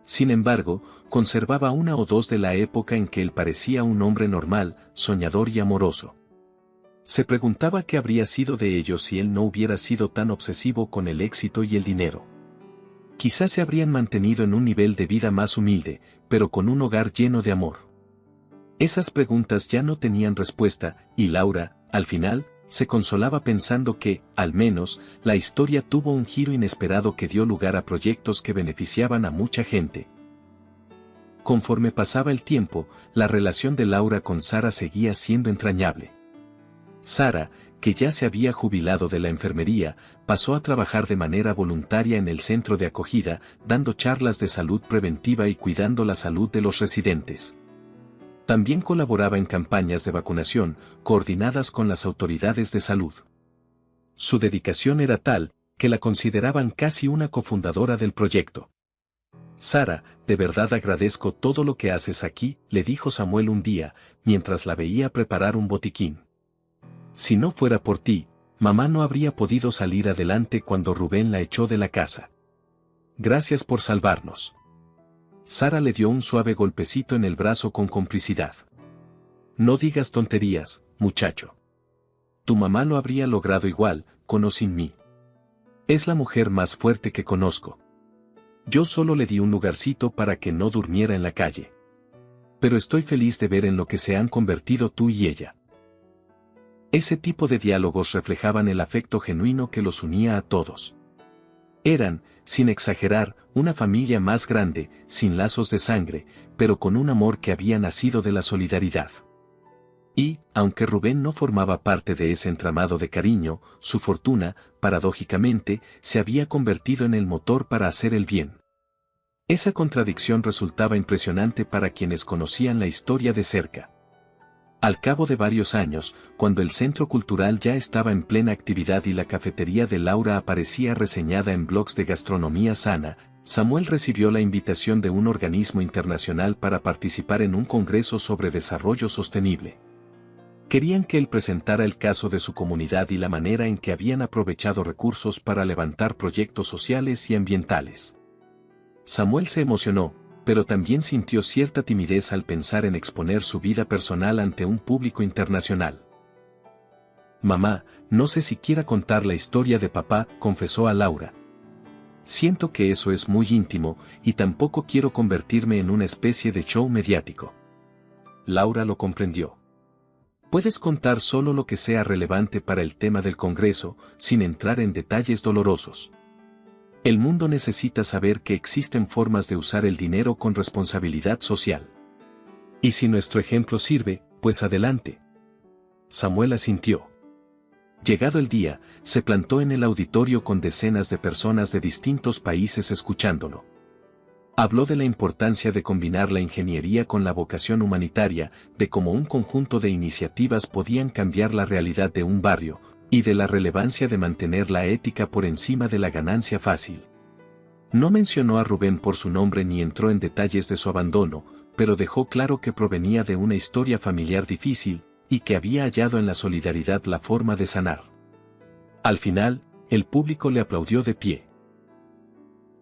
Sin embargo, conservaba una o dos de la época en que él parecía un hombre normal, soñador y amoroso. Se preguntaba qué habría sido de ellos si él no hubiera sido tan obsesivo con el éxito y el dinero. Quizás se habrían mantenido en un nivel de vida más humilde, pero con un hogar lleno de amor. Esas preguntas ya no tenían respuesta, y Laura, al final, se consolaba pensando que, al menos, la historia tuvo un giro inesperado que dio lugar a proyectos que beneficiaban a mucha gente. Conforme pasaba el tiempo, la relación de Laura con Sara seguía siendo entrañable. Sara, que ya se había jubilado de la enfermería, pasó a trabajar de manera voluntaria en el centro de acogida, dando charlas de salud preventiva y cuidando la salud de los residentes. También colaboraba en campañas de vacunación, coordinadas con las autoridades de salud. Su dedicación era tal, que la consideraban casi una cofundadora del proyecto. Sara, de verdad agradezco todo lo que haces aquí, le dijo Samuel un día, mientras la veía preparar un botiquín. Si no fuera por ti, mamá no habría podido salir adelante cuando Rubén la echó de la casa. Gracias por salvarnos. Sara le dio un suave golpecito en el brazo con complicidad. No digas tonterías, muchacho. Tu mamá lo habría logrado igual, con o sin mí. Es la mujer más fuerte que conozco. Yo solo le di un lugarcito para que no durmiera en la calle. Pero estoy feliz de ver en lo que se han convertido tú y ella. Ese tipo de diálogos reflejaban el afecto genuino que los unía a todos. Eran, sin exagerar, una familia más grande, sin lazos de sangre, pero con un amor que había nacido de la solidaridad. Y, aunque Rubén no formaba parte de ese entramado de cariño, su fortuna, paradójicamente, se había convertido en el motor para hacer el bien. Esa contradicción resultaba impresionante para quienes conocían la historia de cerca. Al cabo de varios años, cuando el centro cultural ya estaba en plena actividad y la cafetería de Laura aparecía reseñada en blogs de gastronomía sana, Samuel recibió la invitación de un organismo internacional para participar en un congreso sobre desarrollo sostenible. Querían que él presentara el caso de su comunidad y la manera en que habían aprovechado recursos para levantar proyectos sociales y ambientales. Samuel se emocionó, pero también sintió cierta timidez al pensar en exponer su vida personal ante un público internacional. «Mamá, no sé si quiera contar la historia de papá», confesó a Laura. «Siento que eso es muy íntimo, y tampoco quiero convertirme en una especie de show mediático». Laura lo comprendió. «Puedes contar solo lo que sea relevante para el tema del Congreso, sin entrar en detalles dolorosos. El mundo necesita saber que existen formas de usar el dinero con responsabilidad social. Y si nuestro ejemplo sirve, pues adelante». Samuel asintió. Llegado el día, se plantó en el auditorio con decenas de personas de distintos países escuchándolo. Habló de la importancia de combinar la ingeniería con la vocación humanitaria, de cómo un conjunto de iniciativas podían cambiar la realidad de un barrio, y de la relevancia de mantener la ética por encima de la ganancia fácil. No mencionó a Rubén por su nombre ni entró en detalles de su abandono, pero dejó claro que provenía de una historia familiar difícil, y que había hallado en la solidaridad la forma de sanar. Al final, el público le aplaudió de pie.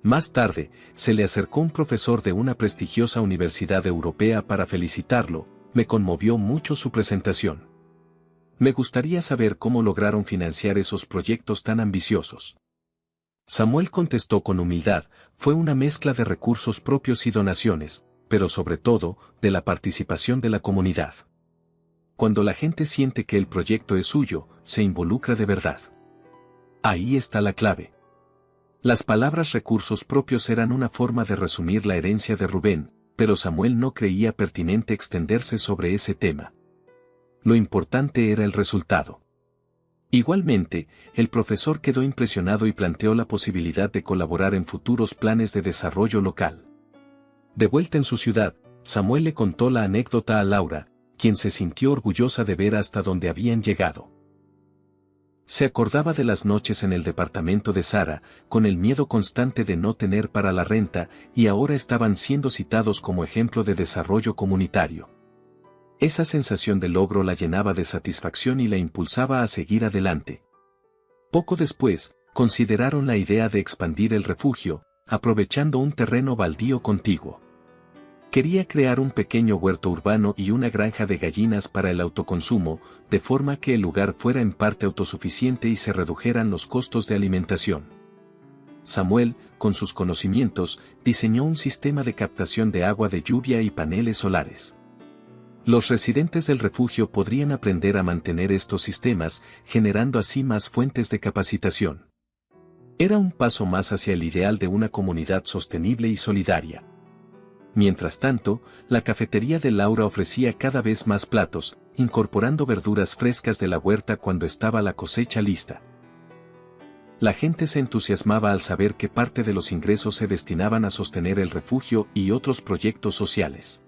Más tarde, se le acercó un profesor de una prestigiosa universidad europea para felicitarlo. «Me conmovió mucho su presentación. Me gustaría saber cómo lograron financiar esos proyectos tan ambiciosos». Samuel contestó con humildad: «Fue una mezcla de recursos propios y donaciones, pero sobre todo, de la participación de la comunidad. Cuando la gente siente que el proyecto es suyo, se involucra de verdad. Ahí está la clave». Las palabras recursos propios eran una forma de resumir la herencia de Rubén, pero Samuel no creía pertinente extenderse sobre ese tema. Lo importante era el resultado. Igualmente, el profesor quedó impresionado y planteó la posibilidad de colaborar en futuros planes de desarrollo local. De vuelta en su ciudad, Samuel le contó la anécdota a Laura, quien se sintió orgullosa de ver hasta dónde habían llegado. Se acordaba de las noches en el departamento de Sara, con el miedo constante de no tener para la renta, y ahora estaban siendo citados como ejemplo de desarrollo comunitario. Esa sensación de logro la llenaba de satisfacción y la impulsaba a seguir adelante. Poco después, consideraron la idea de expandir el refugio, aprovechando un terreno baldío contiguo. Quería crear un pequeño huerto urbano y una granja de gallinas para el autoconsumo, de forma que el lugar fuera en parte autosuficiente y se redujeran los costos de alimentación. Samuel, con sus conocimientos, diseñó un sistema de captación de agua de lluvia y paneles solares. Los residentes del refugio podrían aprender a mantener estos sistemas, generando así más fuentes de capacitación. Era un paso más hacia el ideal de una comunidad sostenible y solidaria. Mientras tanto, la cafetería de Laura ofrecía cada vez más platos, incorporando verduras frescas de la huerta cuando estaba la cosecha lista. La gente se entusiasmaba al saber que parte de los ingresos se destinaban a sostener el refugio y otros proyectos sociales.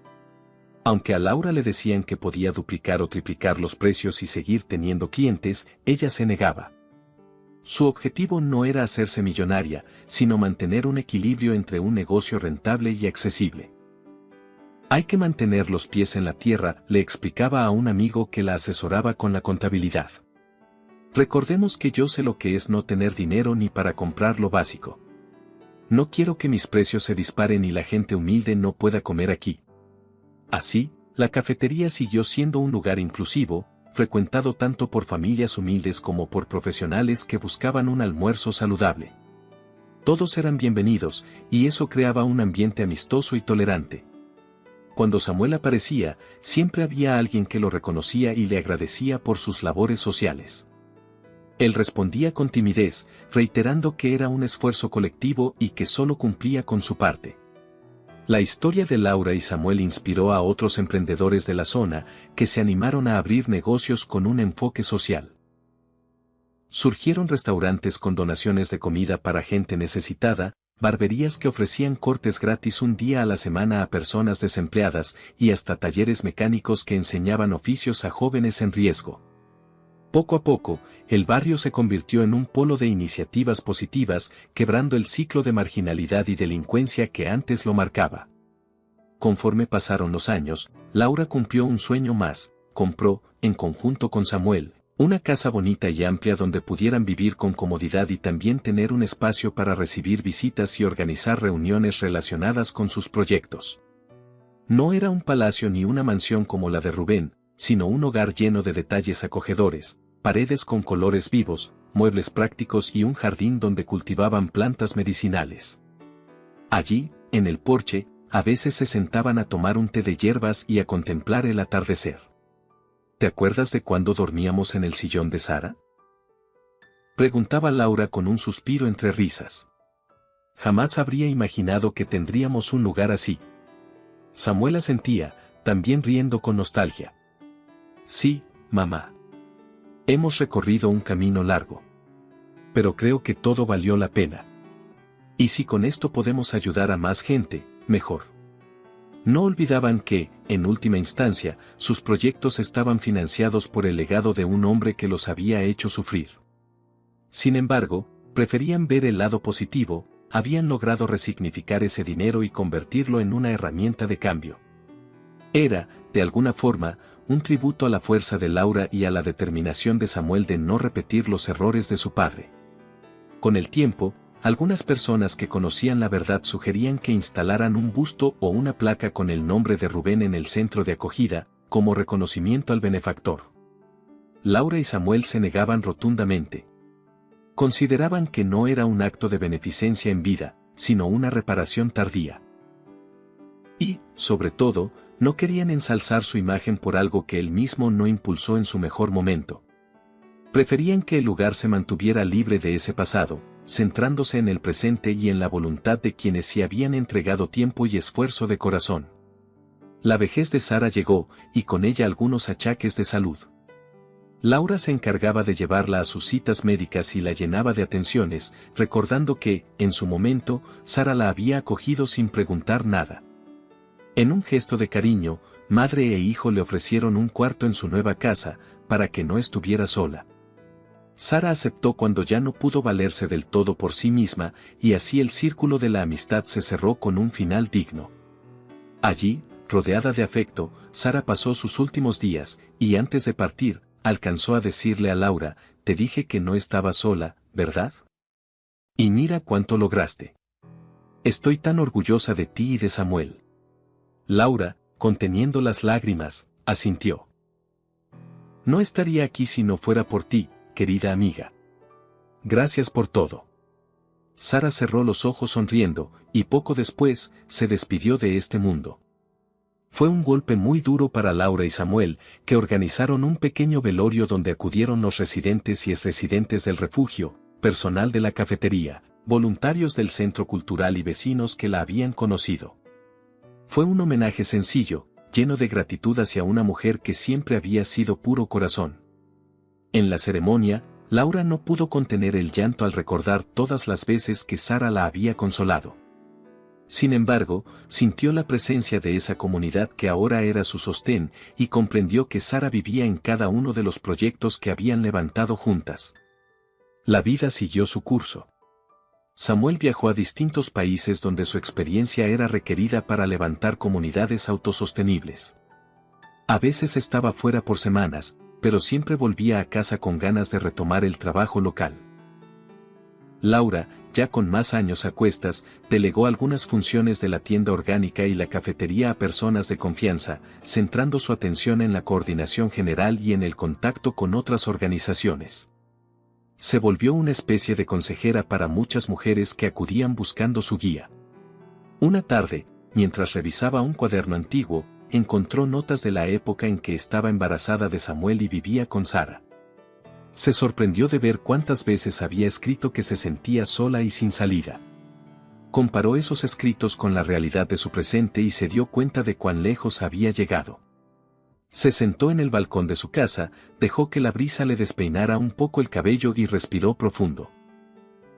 Aunque a Laura le decían que podía duplicar o triplicar los precios y seguir teniendo clientes, ella se negaba. Su objetivo no era hacerse millonaria, sino mantener un equilibrio entre un negocio rentable y accesible. «Hay que mantener los pies en la tierra», le explicaba a un amigo que la asesoraba con la contabilidad. «Recordemos que yo sé lo que es no tener dinero ni para comprar lo básico. No quiero que mis precios se disparen y la gente humilde no pueda comer aquí». Así, la cafetería siguió siendo un lugar inclusivo, frecuentado tanto por familias humildes como por profesionales que buscaban un almuerzo saludable. Todos eran bienvenidos, y eso creaba un ambiente amistoso y tolerante. Cuando Samuel aparecía, siempre había alguien que lo reconocía y le agradecía por sus labores sociales. Él respondía con timidez, reiterando que era un esfuerzo colectivo y que solo cumplía con su parte. La historia de Laura y Samuel inspiró a otros emprendedores de la zona que se animaron a abrir negocios con un enfoque social. Surgieron restaurantes con donaciones de comida para gente necesitada, barberías que ofrecían cortes gratis un día a la semana a personas desempleadas y hasta talleres mecánicos que enseñaban oficios a jóvenes en riesgo. Poco a poco, el barrio se convirtió en un polo de iniciativas positivas, quebrando el ciclo de marginalidad y delincuencia que antes lo marcaba. Conforme pasaron los años, Laura cumplió un sueño más, compró, en conjunto con Samuel, una casa bonita y amplia donde pudieran vivir con comodidad y también tener un espacio para recibir visitas y organizar reuniones relacionadas con sus proyectos. No era un palacio ni una mansión como la de Rubén, sino un hogar lleno de detalles acogedores, paredes con colores vivos, muebles prácticos y un jardín donde cultivaban plantas medicinales. Allí, en el porche, a veces se sentaban a tomar un té de hierbas y a contemplar el atardecer. ¿Te acuerdas de cuando dormíamos en el sillón de Sara?, preguntaba Laura con un suspiro entre risas. Jamás habría imaginado que tendríamos un lugar así. Samuel asentía, también riendo con nostalgia. Sí, mamá. Hemos recorrido un camino largo. Pero creo que todo valió la pena. Y si con esto podemos ayudar a más gente, mejor. No olvidaban que, en última instancia, sus proyectos estaban financiados por el legado de un hombre que los había hecho sufrir. Sin embargo, preferían ver el lado positivo, habían logrado resignificar ese dinero y convertirlo en una herramienta de cambio. Era, de alguna forma, un tributo a la fuerza de Laura y a la determinación de Samuel de no repetir los errores de su padre. Con el tiempo, algunas personas que conocían la verdad sugerían que instalaran un busto o una placa con el nombre de Rubén en el centro de acogida, como reconocimiento al benefactor. Laura y Samuel se negaban rotundamente. Consideraban que no era un acto de beneficencia en vida, sino una reparación tardía. Y, sobre todo, no querían ensalzar su imagen por algo que él mismo no impulsó en su mejor momento. Preferían que el lugar se mantuviera libre de ese pasado, centrándose en el presente y en la voluntad de quienes se habían entregado tiempo y esfuerzo de corazón. La vejez de Sara llegó, y con ella algunos achaques de salud. Laura se encargaba de llevarla a sus citas médicas y la llenaba de atenciones, recordando que, en su momento, Sara la había acogido sin preguntar nada. En un gesto de cariño, madre e hijo le ofrecieron un cuarto en su nueva casa, para que no estuviera sola. Sara aceptó cuando ya no pudo valerse del todo por sí misma, y así el círculo de la amistad se cerró con un final digno. Allí, rodeada de afecto, Sara pasó sus últimos días, y antes de partir, alcanzó a decirle a Laura, «Te dije que no estaba sola, ¿verdad? Y mira cuánto lograste. Estoy tan orgullosa de ti y de Samuel». Laura, conteniendo las lágrimas, asintió. «No estaría aquí si no fuera por ti, querida amiga. Gracias por todo». Sara cerró los ojos sonriendo, y poco después, se despidió de este mundo. Fue un golpe muy duro para Laura y Samuel, que organizaron un pequeño velorio donde acudieron los residentes y exresidentes del refugio, personal de la cafetería, voluntarios del centro cultural y vecinos que la habían conocido. Fue un homenaje sencillo, lleno de gratitud hacia una mujer que siempre había sido puro corazón. En la ceremonia, Laura no pudo contener el llanto al recordar todas las veces que Sara la había consolado. Sin embargo, sintió la presencia de esa comunidad que ahora era su sostén y comprendió que Sara vivía en cada uno de los proyectos que habían levantado juntas. La vida siguió su curso. Samuel viajó a distintos países donde su experiencia era requerida para levantar comunidades autosostenibles. A veces estaba fuera por semanas, pero siempre volvía a casa con ganas de retomar el trabajo local. Laura, ya con más años a cuestas, delegó algunas funciones de la tienda orgánica y la cafetería a personas de confianza, centrando su atención en la coordinación general y en el contacto con otras organizaciones. Se volvió una especie de consejera para muchas mujeres que acudían buscando su guía. Una tarde, mientras revisaba un cuaderno antiguo, encontró notas de la época en que estaba embarazada de Samuel y vivía con Sara. Se sorprendió de ver cuántas veces había escrito que se sentía sola y sin salida. Comparó esos escritos con la realidad de su presente y se dio cuenta de cuán lejos había llegado. Se sentó en el balcón de su casa, dejó que la brisa le despeinara un poco el cabello y respiró profundo.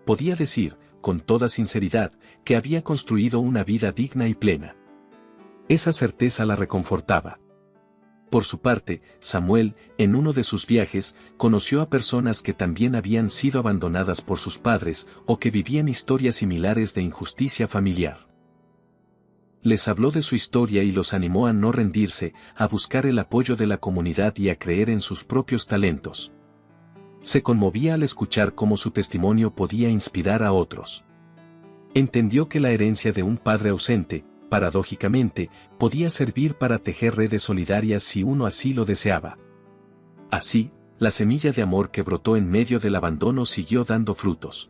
Podía decir, con toda sinceridad, que había construido una vida digna y plena. Esa certeza la reconfortaba. Por su parte, Samuel, en uno de sus viajes, conoció a personas que también habían sido abandonadas por sus padres o que vivían historias similares de injusticia familiar. Les habló de su historia y los animó a no rendirse, a buscar el apoyo de la comunidad y a creer en sus propios talentos. Se conmovía al escuchar cómo su testimonio podía inspirar a otros. Entendió que la herencia de un padre ausente, paradójicamente, podía servir para tejer redes solidarias si uno así lo deseaba. Así, la semilla de amor que brotó en medio del abandono siguió dando frutos.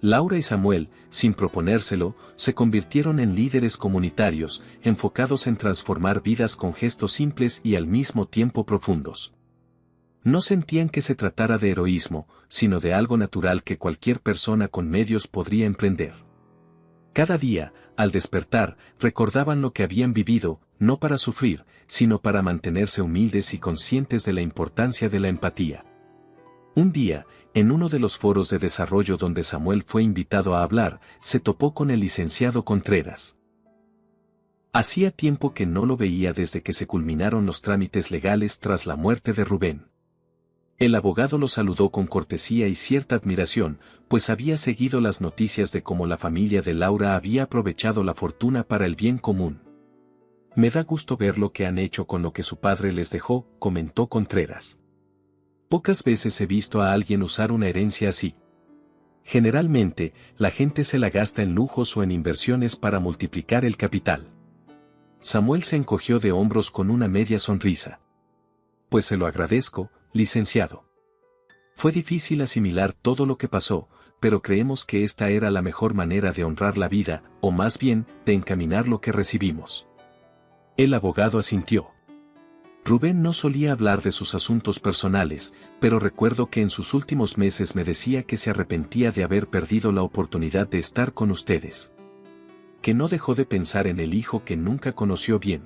Laura y Samuel, sin proponérselo, se convirtieron en líderes comunitarios, enfocados en transformar vidas con gestos simples y al mismo tiempo profundos. No sentían que se tratara de heroísmo, sino de algo natural que cualquier persona con medios podría emprender. Cada día, al despertar, recordaban lo que habían vivido, no para sufrir, sino para mantenerse humildes y conscientes de la importancia de la empatía. Un día, en uno de los foros de desarrollo donde Samuel fue invitado a hablar, se topó con el licenciado Contreras. Hacía tiempo que no lo veía desde que se culminaron los trámites legales tras la muerte de Rubén. El abogado lo saludó con cortesía y cierta admiración, pues había seguido las noticias de cómo la familia de Laura había aprovechado la fortuna para el bien común. Me da gusto ver lo que han hecho con lo que su padre les dejó, comentó Contreras. Pocas veces he visto a alguien usar una herencia así. Generalmente, la gente se la gasta en lujos o en inversiones para multiplicar el capital. Samuel se encogió de hombros con una media sonrisa. Pues se lo agradezco, licenciado. Fue difícil asimilar todo lo que pasó, pero creemos que esta era la mejor manera de honrar la vida, o más bien, de encaminar lo que recibimos. El abogado asintió. Rubén no solía hablar de sus asuntos personales, pero recuerdo que en sus últimos meses me decía que se arrepentía de haber perdido la oportunidad de estar con ustedes. Que no dejó de pensar en el hijo que nunca conoció bien.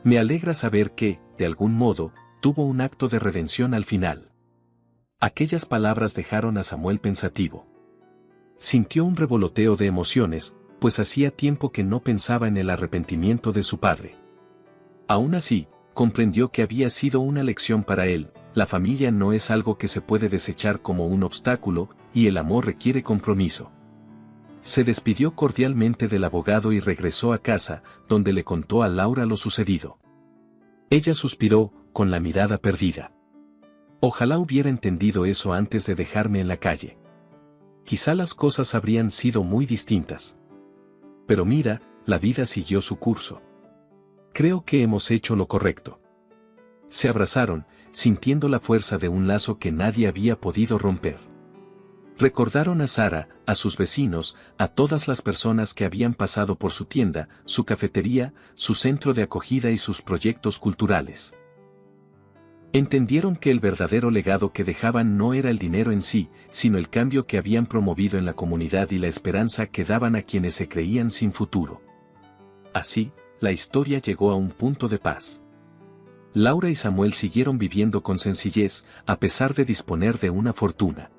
Me alegra saber que, de algún modo, tuvo un acto de redención al final. Aquellas palabras dejaron a Samuel pensativo. Sintió un revoloteo de emociones, pues hacía tiempo que no pensaba en el arrepentimiento de su padre. Aún así, comprendió que había sido una lección para él. La familia no es algo que se puede desechar como un obstáculo, y el amor requiere compromiso. Se despidió cordialmente del abogado y regresó a casa, donde le contó a Laura lo sucedido. Ella suspiró, con la mirada perdida. Ojalá hubiera entendido eso antes de dejarme en la calle. Quizá las cosas habrían sido muy distintas. Pero mira, la vida siguió su curso. Creo que hemos hecho lo correcto. Se abrazaron, sintiendo la fuerza de un lazo que nadie había podido romper. Recordaron a Sara, a sus vecinos, a todas las personas que habían pasado por su tienda, su cafetería, su centro de acogida y sus proyectos culturales. Entendieron que el verdadero legado que dejaban no era el dinero en sí, sino el cambio que habían promovido en la comunidad y la esperanza que daban a quienes se creían sin futuro. Así, la historia llegó a un punto de paz. Laura y Samuel siguieron viviendo con sencillez, a pesar de disponer de una fortuna.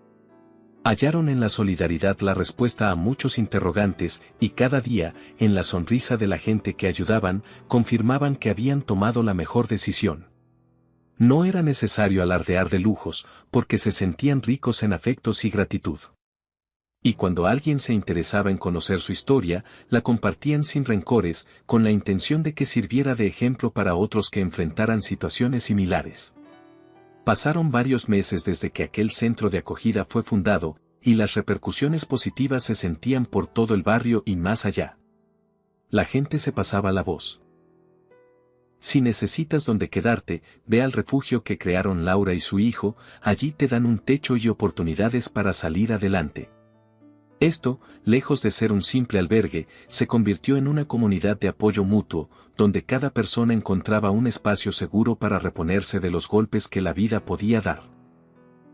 Hallaron en la solidaridad la respuesta a muchos interrogantes, y cada día, en la sonrisa de la gente que ayudaban, confirmaban que habían tomado la mejor decisión. No era necesario alardear de lujos, porque se sentían ricos en afectos y gratitud. Y cuando alguien se interesaba en conocer su historia, la compartían sin rencores, con la intención de que sirviera de ejemplo para otros que enfrentaran situaciones similares. Pasaron varios meses desde que aquel centro de acogida fue fundado, y las repercusiones positivas se sentían por todo el barrio y más allá. La gente se pasaba la voz. Si necesitas donde quedarte, ve al refugio que crearon Laura y su hijo, allí te dan un techo y oportunidades para salir adelante. Esto, lejos de ser un simple albergue, se convirtió en una comunidad de apoyo mutuo, donde cada persona encontraba un espacio seguro para reponerse de los golpes que la vida podía dar.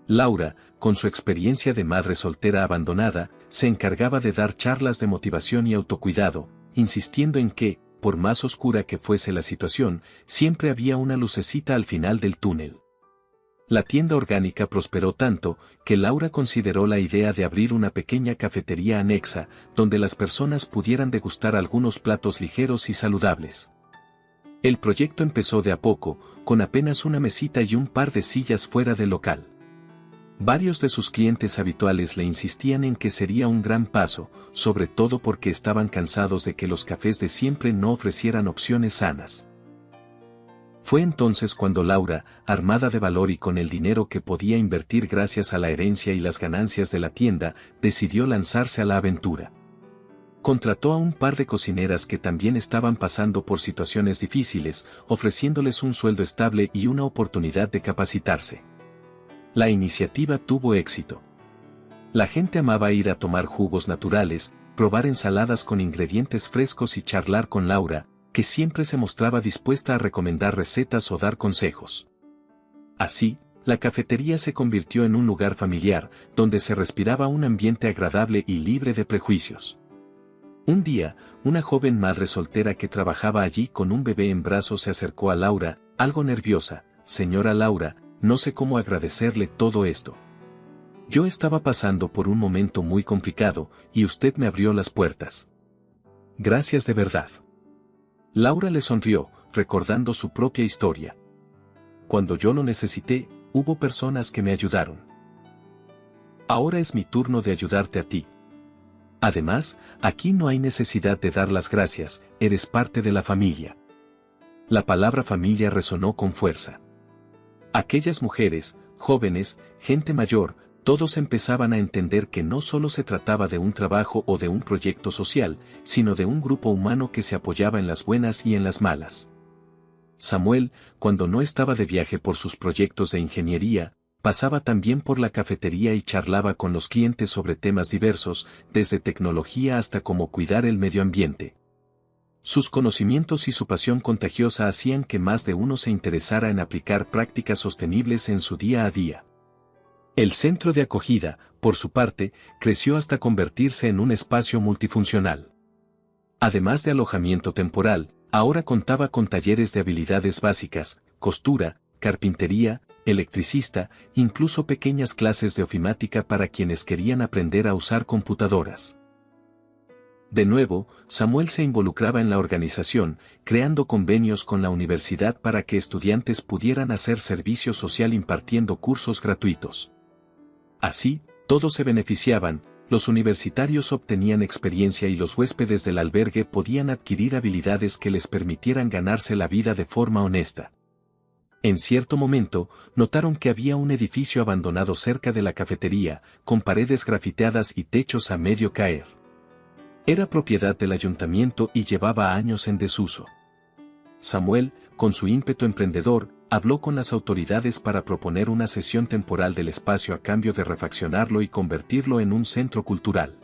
Laura, con su experiencia de madre soltera abandonada, se encargaba de dar charlas de motivación y autocuidado, insistiendo en que, por más oscura que fuese la situación, siempre había una lucecita al final del túnel. La tienda orgánica prosperó tanto, que Laura consideró la idea de abrir una pequeña cafetería anexa, donde las personas pudieran degustar algunos platos ligeros y saludables. El proyecto empezó de a poco, con apenas una mesita y un par de sillas fuera del local. Varios de sus clientes habituales le insistían en que sería un gran paso, sobre todo porque estaban cansados de que los cafés de siempre no ofrecieran opciones sanas. Fue entonces cuando Laura, armada de valor y con el dinero que podía invertir gracias a la herencia y las ganancias de la tienda, decidió lanzarse a la aventura. Contrató a un par de cocineras que también estaban pasando por situaciones difíciles, ofreciéndoles un sueldo estable y una oportunidad de capacitarse. La iniciativa tuvo éxito. La gente amaba ir a tomar jugos naturales, probar ensaladas con ingredientes frescos y charlar con Laura, que siempre se mostraba dispuesta a recomendar recetas o dar consejos. Así, la cafetería se convirtió en un lugar familiar, donde se respiraba un ambiente agradable y libre de prejuicios. Un día, una joven madre soltera que trabajaba allí con un bebé en brazos se acercó a Laura, algo nerviosa. «Señora Laura, no sé cómo agradecerle todo esto. Yo estaba pasando por un momento muy complicado, y usted me abrió las puertas. Gracias de verdad». Laura le sonrió, recordando su propia historia. «Cuando yo lo necesité, hubo personas que me ayudaron. Ahora es mi turno de ayudarte a ti. Además, aquí no hay necesidad de dar las gracias, eres parte de la familia». La palabra familia resonó con fuerza. Aquellas mujeres, jóvenes, gente mayor, todos empezaban a entender que no solo se trataba de un trabajo o de un proyecto social, sino de un grupo humano que se apoyaba en las buenas y en las malas. Samuel, cuando no estaba de viaje por sus proyectos de ingeniería, pasaba también por la cafetería y charlaba con los clientes sobre temas diversos, desde tecnología hasta cómo cuidar el medio ambiente. Sus conocimientos y su pasión contagiosa hacían que más de uno se interesara en aplicar prácticas sostenibles en su día a día. El centro de acogida, por su parte, creció hasta convertirse en un espacio multifuncional. Además de alojamiento temporal, ahora contaba con talleres de habilidades básicas, costura, carpintería, electricista, incluso pequeñas clases de ofimática para quienes querían aprender a usar computadoras. De nuevo, Samuel se involucraba en la organización, creando convenios con la universidad para que estudiantes pudieran hacer servicio social impartiendo cursos gratuitos. Así, todos se beneficiaban, los universitarios obtenían experiencia y los huéspedes del albergue podían adquirir habilidades que les permitieran ganarse la vida de forma honesta. En cierto momento, notaron que había un edificio abandonado cerca de la cafetería, con paredes grafiteadas y techos a medio caer. Era propiedad del ayuntamiento y llevaba años en desuso. Samuel, con su ímpetu emprendedor, habló con las autoridades para proponer una cesión temporal del espacio a cambio de refaccionarlo y convertirlo en un centro cultural.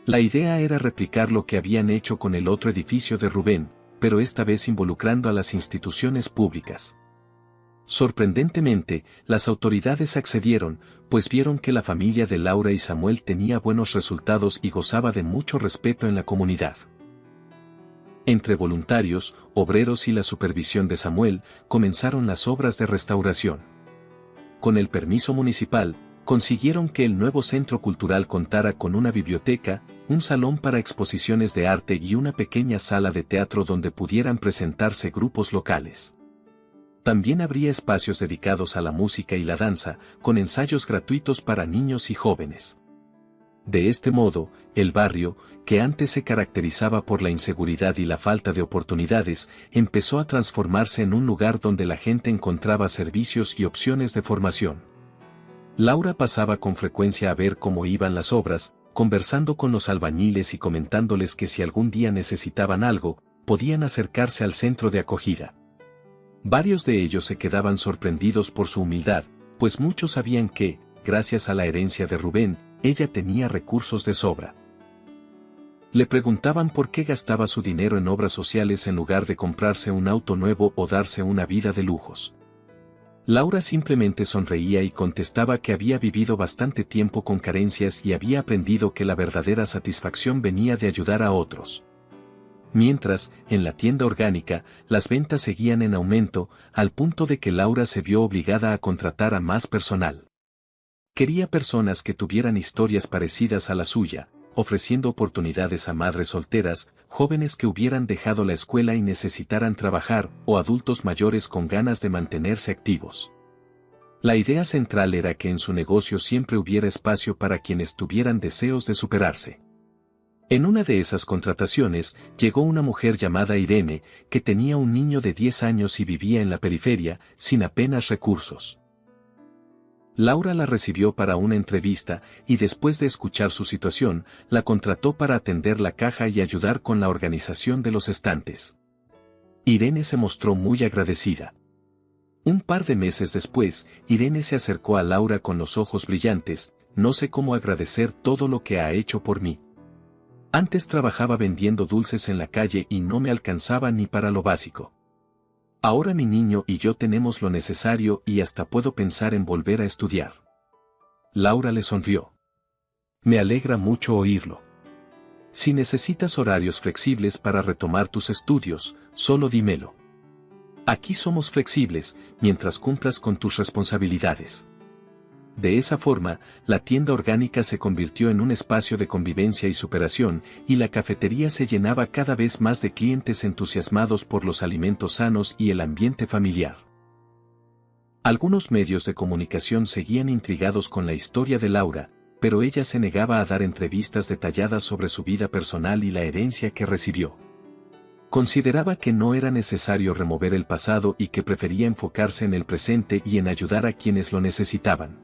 La idea era replicar lo que habían hecho con el otro edificio de Rubén, pero esta vez involucrando a las instituciones públicas. Sorprendentemente, las autoridades accedieron, pues vieron que la familia de Laura y Samuel tenía buenos resultados y gozaba de mucho respeto en la comunidad. Entre voluntarios, obreros y la supervisión de Samuel, comenzaron las obras de restauración. Con el permiso municipal, consiguieron que el nuevo centro cultural contara con una biblioteca, un salón para exposiciones de arte y una pequeña sala de teatro donde pudieran presentarse grupos locales. También habría espacios dedicados a la música y la danza, con ensayos gratuitos para niños y jóvenes. De este modo, el barrio, que antes se caracterizaba por la inseguridad y la falta de oportunidades, empezó a transformarse en un lugar donde la gente encontraba servicios y opciones de formación. Laura pasaba con frecuencia a ver cómo iban las obras, conversando con los albañiles y comentándoles que si algún día necesitaban algo, podían acercarse al centro de acogida. Varios de ellos se quedaban sorprendidos por su humildad, pues muchos sabían que, gracias a la herencia de Rubén, ella tenía recursos de sobra. Le preguntaban por qué gastaba su dinero en obras sociales en lugar de comprarse un auto nuevo o darse una vida de lujos. Laura simplemente sonreía y contestaba que había vivido bastante tiempo con carencias y había aprendido que la verdadera satisfacción venía de ayudar a otros. Mientras, en la tienda orgánica, las ventas seguían en aumento, al punto de que Laura se vio obligada a contratar a más personal. Quería personas que tuvieran historias parecidas a la suya, ofreciendo oportunidades a madres solteras, jóvenes que hubieran dejado la escuela y necesitaran trabajar, o adultos mayores con ganas de mantenerse activos. La idea central era que en su negocio siempre hubiera espacio para quienes tuvieran deseos de superarse. En una de esas contrataciones, llegó una mujer llamada Irene, que tenía un niño de 10 años y vivía en la periferia, sin apenas recursos. Laura la recibió para una entrevista y después de escuchar su situación, la contrató para atender la caja y ayudar con la organización de los estantes. Irene se mostró muy agradecida. Un par de meses después, Irene se acercó a Laura con los ojos brillantes: no sé cómo agradecer todo lo que ha hecho por mí. Antes trabajaba vendiendo dulces en la calle y no me alcanzaba ni para lo básico. Ahora mi niño y yo tenemos lo necesario y hasta puedo pensar en volver a estudiar. Laura le sonrió. Me alegra mucho oírlo. Si necesitas horarios flexibles para retomar tus estudios, solo dímelo. Aquí somos flexibles, mientras cumplas con tus responsabilidades. De esa forma, la tienda orgánica se convirtió en un espacio de convivencia y superación, y la cafetería se llenaba cada vez más de clientes entusiasmados por los alimentos sanos y el ambiente familiar. Algunos medios de comunicación seguían intrigados con la historia de Laura, pero ella se negaba a dar entrevistas detalladas sobre su vida personal y la herencia que recibió. Consideraba que no era necesario remover el pasado y que prefería enfocarse en el presente y en ayudar a quienes lo necesitaban.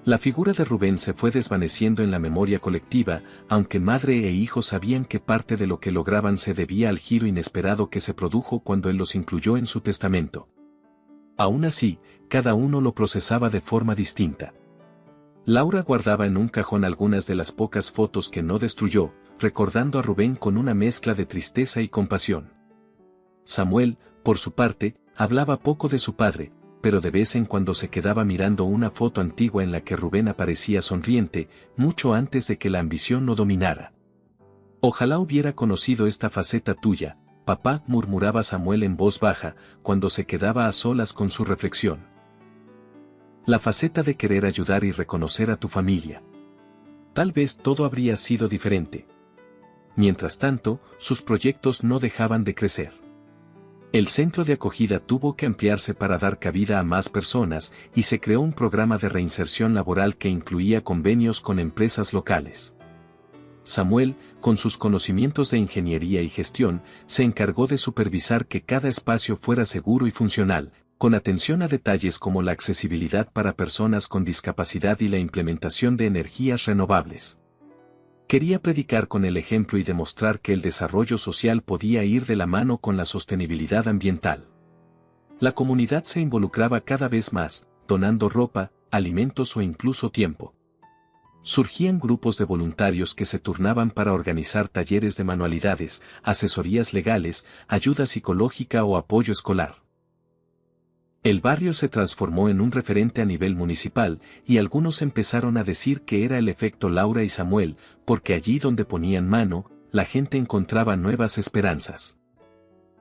La figura de Rubén se fue desvaneciendo en la memoria colectiva, aunque madre e hijo sabían que parte de lo que lograban se debía al giro inesperado que se produjo cuando él los incluyó en su testamento. Aún así, cada uno lo procesaba de forma distinta. Laura guardaba en un cajón algunas de las pocas fotos que no destruyó, recordando a Rubén con una mezcla de tristeza y compasión. Samuel, por su parte, hablaba poco de su padre, pero de vez en cuando se quedaba mirando una foto antigua en la que Rubén aparecía sonriente, mucho antes de que la ambición lo dominara. Ojalá hubiera conocido esta faceta tuya, papá, murmuraba Samuel en voz baja, cuando se quedaba a solas con su reflexión. La faceta de querer ayudar y reconocer a tu familia. Tal vez todo habría sido diferente. Mientras tanto, sus proyectos no dejaban de crecer. El centro de acogida tuvo que ampliarse para dar cabida a más personas y se creó un programa de reinserción laboral que incluía convenios con empresas locales. Samuel, con sus conocimientos de ingeniería y gestión, se encargó de supervisar que cada espacio fuera seguro y funcional, con atención a detalles como la accesibilidad para personas con discapacidad y la implementación de energías renovables. Quería predicar con el ejemplo y demostrar que el desarrollo social podía ir de la mano con la sostenibilidad ambiental. La comunidad se involucraba cada vez más, donando ropa, alimentos o incluso tiempo. Surgían grupos de voluntarios que se turnaban para organizar talleres de manualidades, asesorías legales, ayuda psicológica o apoyo escolar. El barrio se transformó en un referente a nivel municipal, y algunos empezaron a decir que era el efecto Laura y Samuel, porque allí donde ponían mano, la gente encontraba nuevas esperanzas.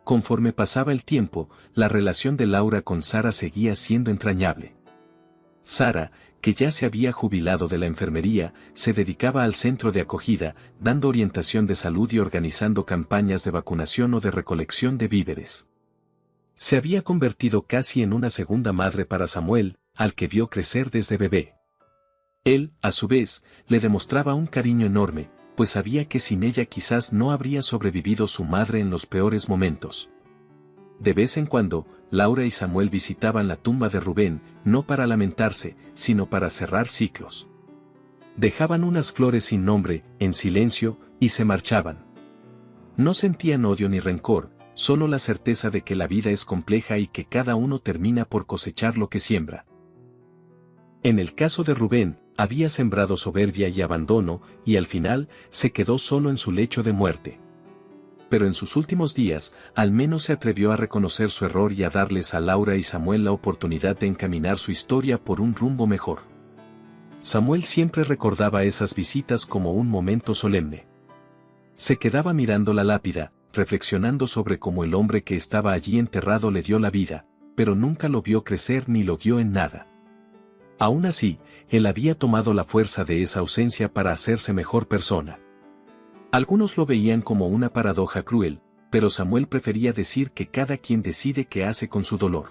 Conforme pasaba el tiempo, la relación de Laura con Sara seguía siendo entrañable. Sara, que ya se había jubilado de la enfermería, se dedicaba al centro de acogida, dando orientación de salud y organizando campañas de vacunación o de recolección de víveres. Se había convertido casi en una segunda madre para Samuel, al que vio crecer desde bebé. Él, a su vez, le demostraba un cariño enorme, pues sabía que sin ella quizás no habría sobrevivido su madre en los peores momentos. De vez en cuando, Laura y Samuel visitaban la tumba de Rubén, no para lamentarse, sino para cerrar ciclos. Dejaban unas flores sin nombre, en silencio, y se marchaban. No sentían odio ni rencor, solo la certeza de que la vida es compleja y que cada uno termina por cosechar lo que siembra. En el caso de Rubén, había sembrado soberbia y abandono, y al final, se quedó solo en su lecho de muerte. pero en sus últimos días, al menos se atrevió a reconocer su error y a darles a Laura y Samuel la oportunidad de encaminar su historia por un rumbo mejor. Samuel siempre recordaba esas visitas como un momento solemne. Se quedaba mirando la lápida, reflexionando sobre cómo el hombre que estaba allí enterrado le dio la vida, pero nunca lo vio crecer ni lo guió en nada. Aún así, él había tomado la fuerza de esa ausencia para hacerse mejor persona. Algunos lo veían como una paradoja cruel, pero Samuel prefería decir que cada quien decide qué hace con su dolor.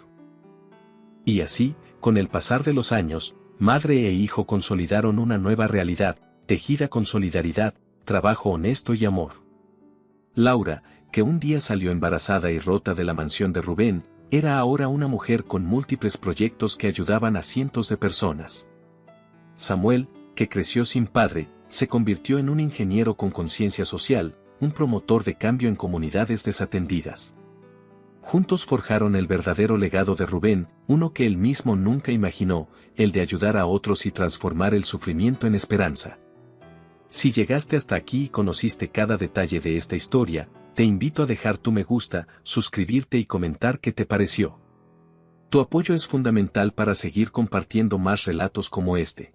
Y así, con el pasar de los años, madre e hijo consolidaron una nueva realidad, tejida con solidaridad, trabajo honesto y amor. Laura, que un día salió embarazada y rota de la mansión de Rubén, era ahora una mujer con múltiples proyectos que ayudaban a cientos de personas. Samuel, que creció sin padre, se convirtió en un ingeniero con conciencia social, un promotor de cambio en comunidades desatendidas. Juntos forjaron el verdadero legado de Rubén, uno que él mismo nunca imaginó, el de ayudar a otros y transformar el sufrimiento en esperanza. Si llegaste hasta aquí y conociste cada detalle de esta historia, te invito a dejar tu me gusta, suscribirte y comentar qué te pareció. Tu apoyo es fundamental para seguir compartiendo más relatos como este.